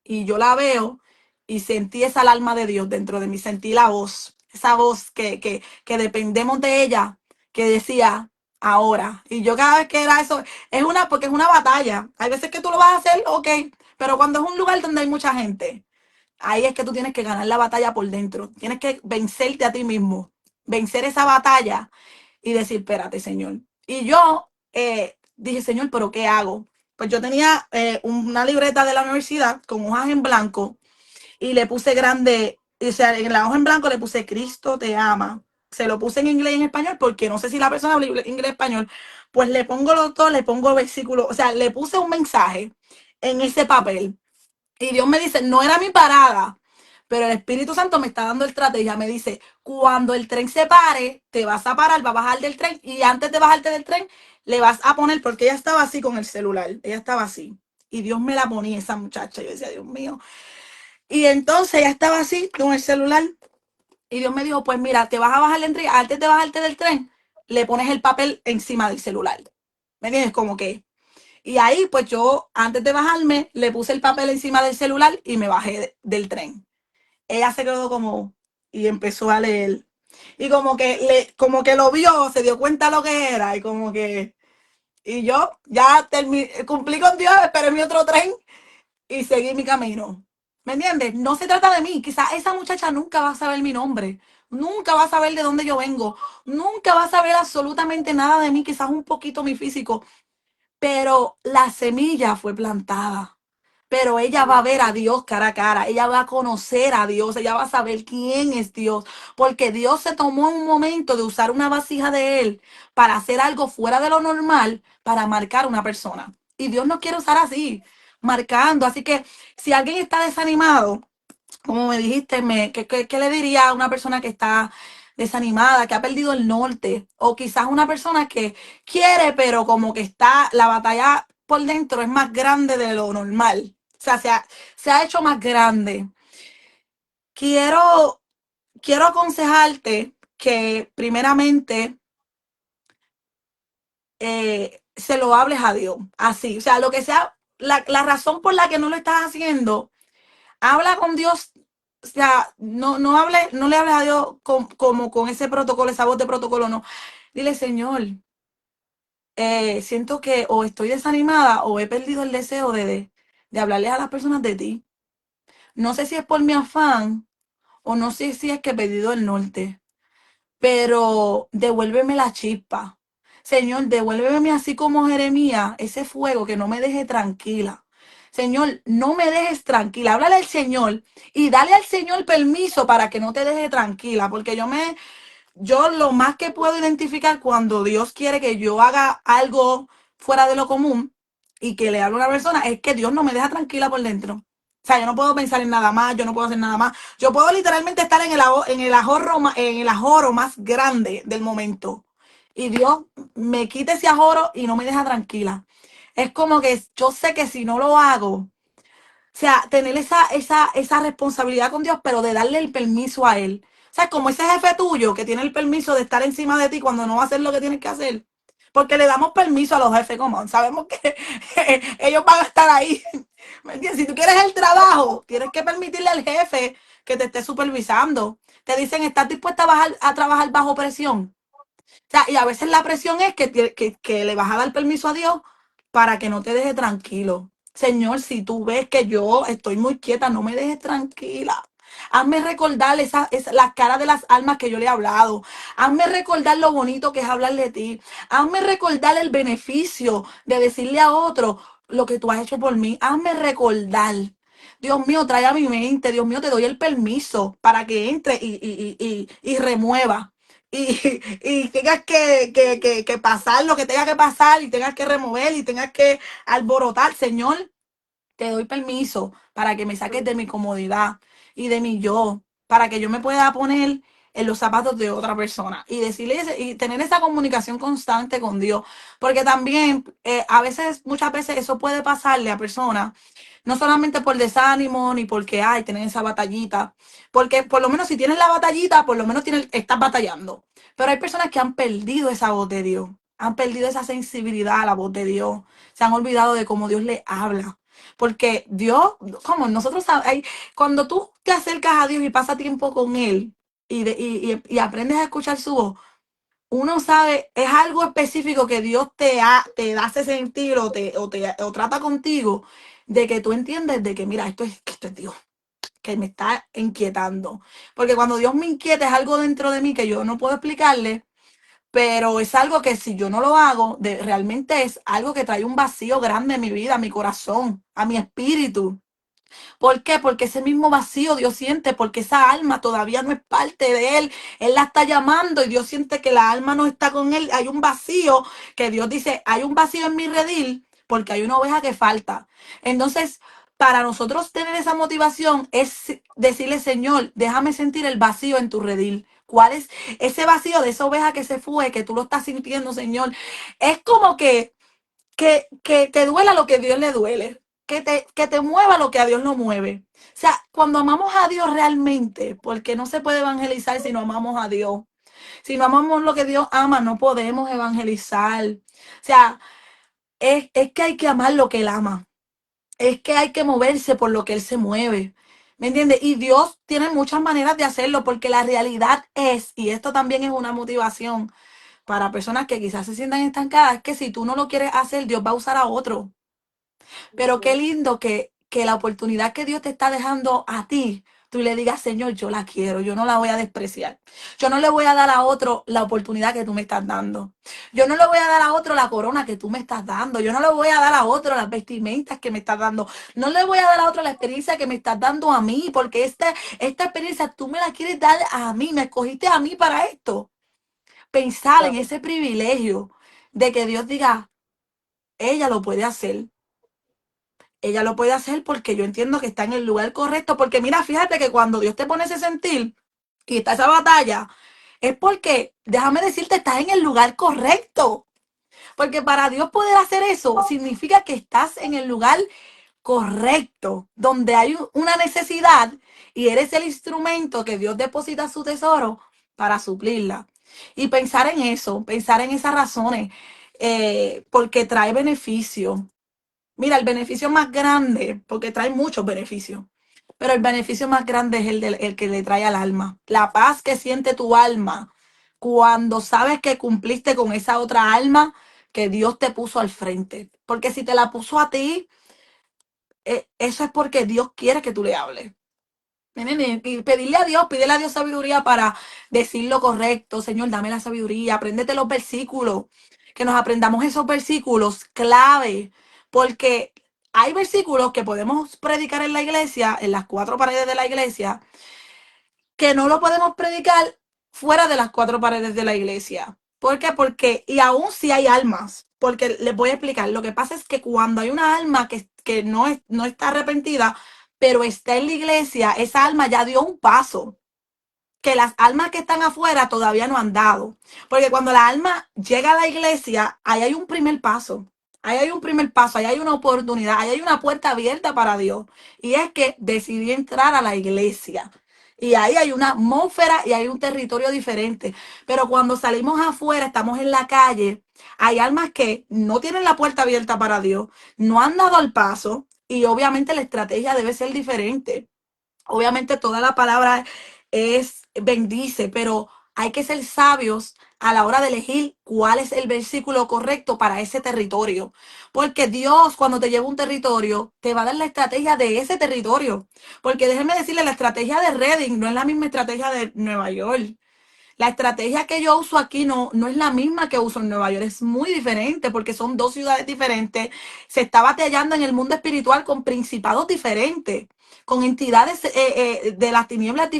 Y yo la veo y sentí esa alarma de Dios dentro de mí, sentí la voz, esa voz que dependemos de ella, que decía ahora. Y yo cada vez que era eso, porque es una batalla. Hay veces que tú lo vas a hacer, ok, pero cuando es un lugar donde hay mucha gente, ahí es que tú tienes que ganar la batalla por dentro. Tienes que vencerte a ti mismo, vencer esa batalla y decir, espérate, Señor. Y yo dije, Señor, ¿pero qué hago? Pues yo tenía una libreta de la universidad con hojas en blanco y le puse grande, o sea, en la hoja en blanco le puse Cristo te ama. Se lo puse en inglés y en español porque no sé si la persona habla inglés o español. Pues le pongo los dos, le pongo versículo, o sea, le puse un mensaje en ese papel. Y Dios me dice, no era mi parada, pero el Espíritu Santo me está dando estrategia. Me dice, cuando el tren se pare, te vas a parar, vas a bajar del tren y antes de bajarte del tren, le vas a poner, porque ella estaba así con el celular, ella estaba así. Y Dios me la ponía esa muchacha. Yo decía, Dios mío. Y entonces ella estaba así con el celular y Dios me dijo, pues mira, te vas a bajar del tren, antes de bajarte del tren, le pones el papel encima del celular. ¿Me entiendes? Como que y ahí, pues yo, antes de bajarme, le puse el papel encima del celular y me bajé del tren. Ella se quedó como, y empezó a leer. Y como que lo vio, se dio cuenta lo que era, y como que, y yo ya cumplí con Dios, esperé mi otro tren y seguí mi camino. ¿Me entiendes? No se trata de mí. Quizás esa muchacha nunca va a saber mi nombre, nunca va a saber de dónde yo vengo, nunca va a saber absolutamente nada de mí, quizás un poquito mi físico, pero la semilla fue plantada. Pero ella va a ver a Dios cara a cara, ella va a conocer a Dios, ella va a saber quién es Dios, porque Dios se tomó un momento de usar una vasija de Él para hacer algo fuera de lo normal, para marcar una persona. Y Dios nos quiere usar así, marcando. Así que si alguien está desanimado, como me dijiste, ¿qué le diría a una persona que está desanimada, que ha perdido el norte? O quizás una persona que quiere, pero como que está, la batalla por dentro es más grande de lo normal. O sea, se ha hecho más grande. Quiero, quiero aconsejarte que primeramente se lo hables a Dios. Así, o sea, lo que sea, la razón por la que no lo estás haciendo, habla con Dios. O sea, no le hables a Dios como con ese protocolo, esa voz de protocolo, no. Dile, Señor, siento que o estoy desanimada o he perdido el deseo de hablarle a las personas de ti. No sé si es por mi afán o no sé si es que he perdido el norte, pero devuélveme la chispa. Señor, devuélveme así como Jeremías, ese fuego que no me deje tranquila. Señor, no me dejes tranquila. Háblale al Señor y dale al Señor permiso para que no te deje tranquila, porque yo lo más que puedo identificar cuando Dios quiere que yo haga algo fuera de lo común y que le hable a una persona es que Dios no me deja tranquila por dentro. O sea, yo no puedo pensar en nada más, yo no puedo hacer nada más. Yo puedo literalmente estar en el ajoro más grande del momento. Y Dios me quita ese ajoro y no me deja tranquila. Es como que yo sé que si no lo hago, o sea, tener esa responsabilidad con Dios, pero de darle el permiso a Él. O sea, como ese jefe tuyo que tiene el permiso de estar encima de ti cuando no va a hacer lo que tienes que hacer. Porque le damos permiso a los jefes, como sabemos que ellos van a estar ahí. ¿Me entiendes? Si tú quieres el trabajo, tienes que permitirle al jefe que te esté supervisando. Te dicen, ¿estás dispuesta a trabajar bajo presión? O sea, y a veces la presión es que le vas a dar permiso a Dios para que no te deje tranquilo. Señor, si tú ves que yo estoy muy quieta, no me dejes tranquila. Hazme recordar las caras de las almas que yo le he hablado. Hazme recordar lo bonito que es hablarle de ti. Hazme recordar el beneficio de decirle a otro lo que tú has hecho por mí. Hazme recordar. Dios mío, trae a mi mente. Dios mío, te doy el permiso para que entre y remueva y tengas que pasar lo que tenga que pasar y tengas que remover y tengas que alborotar, Señor, te doy permiso para que me saques de mi comodidad y de mi yo, para que yo me pueda poner en los zapatos de otra persona y decirle y tener esa comunicación constante con Dios, porque también muchas veces eso puede pasarle a personas no solamente por desánimo ni porque ay tienen esa batallita, porque por lo menos si tienes la batallita, por lo menos estás batallando, pero hay personas que han perdido esa voz de Dios, han perdido esa sensibilidad a la voz de Dios, se han olvidado de cómo Dios le habla. Porque Dios, como nosotros cuando tú te acercas a Dios y pasas tiempo con Él y aprendes a escuchar su voz, uno sabe, es algo específico que Dios te hace sentir o trata contigo, de que tú entiendes de que, mira, esto es Dios, que me está inquietando. Porque cuando Dios me inquieta es algo dentro de mí que yo no puedo explicarle, pero es algo que si yo no lo hago, realmente es algo que trae un vacío grande en mi vida, a mi corazón, a mi espíritu. ¿Por qué? Porque ese mismo vacío Dios siente, porque esa alma todavía no es parte de Él. Él la está llamando y Dios siente que la alma no está con Él. Hay un vacío que Dios dice, hay un vacío en mi redil porque hay una oveja que falta. Entonces, para nosotros tener esa motivación es decirle, Señor, déjame sentir el vacío en tu redil. ¿Cuál es ese vacío de esa oveja que se fue, que tú lo estás sintiendo, Señor? Es como que te duela lo que Dios le duele, que te mueva lo que a Dios no mueve. O sea, cuando amamos a Dios realmente, porque no se puede evangelizar si no amamos a Dios. Si no amamos lo que Dios ama, no podemos evangelizar. O sea, es que hay que amar lo que Él ama. Es que hay que moverse por lo que Él se mueve. ¿Me entiendes? Y Dios tiene muchas maneras de hacerlo, porque la realidad es, y esto también es una motivación para personas que quizás se sientan estancadas, es que si tú no lo quieres hacer, Dios va a usar a otro. Pero qué lindo que la oportunidad que Dios te está dejando a ti, tú le digas, Señor, yo la quiero, yo no la voy a despreciar. Yo no le voy a dar a otro la oportunidad que tú me estás dando. Yo no le voy a dar a otro la corona que tú me estás dando. Yo no le voy a dar a otro las vestimentas que me estás dando. No le voy a dar a otro la experiencia que me estás dando a mí, porque esta experiencia tú me la quieres dar a mí, me escogiste a mí para esto. Pensar en ese privilegio de que Dios diga, ella lo puede hacer. Ella lo puede hacer porque yo entiendo que está en el lugar correcto. Porque mira, fíjate que cuando Dios te pone ese sentir y está esa batalla, es porque, déjame decirte, estás en el lugar correcto. Porque para Dios poder hacer eso, significa que estás en el lugar correcto, donde hay una necesidad y eres el instrumento que Dios deposita su tesoro para suplirla. Y pensar en eso, pensar en esas razones, porque trae beneficio. Mira, el beneficio más grande, porque trae muchos beneficios, pero el beneficio más grande es el que le trae al alma. La paz que siente tu alma cuando sabes que cumpliste con esa otra alma que Dios te puso al frente. Porque si te la puso a ti, eso es porque Dios quiere que tú le hables. Y pedirle a Dios, pídele a Dios sabiduría para decir lo correcto. Señor, dame la sabiduría, apréndete los versículos, que nos aprendamos esos versículos clave, porque hay versículos que podemos predicar en la iglesia, en las cuatro paredes de la iglesia, que no lo podemos predicar fuera de las cuatro paredes de la iglesia. ¿Por qué? Porque, y aún si hay almas, porque les voy a explicar, lo que pasa es que cuando hay una alma que no está arrepentida, pero está en la iglesia, esa alma ya dio un paso que las almas que están afuera todavía no han dado. Porque cuando la alma llega a la iglesia, ahí hay un primer paso. Ahí hay un primer paso, ahí hay una oportunidad, ahí hay una puerta abierta para Dios. Y es que decidí entrar a la iglesia. Y ahí hay una atmósfera y hay un territorio diferente. Pero cuando salimos afuera, estamos en la calle, hay almas que no tienen la puerta abierta para Dios, no han dado el paso y obviamente la estrategia debe ser diferente. Obviamente toda la palabra es bendice, pero hay que ser sabios a la hora de elegir cuál es el versículo correcto para ese territorio. Porque Dios, cuando te lleva a un territorio, te va a dar la estrategia de ese territorio. Porque déjenme decirle, la estrategia de Reading no es la misma estrategia de Nueva York. La estrategia que yo uso aquí no es la misma que uso en Nueva York, es muy diferente porque son dos ciudades diferentes. Se está batallando en el mundo espiritual con principados diferentes, con entidades de las tinieblas diferentes.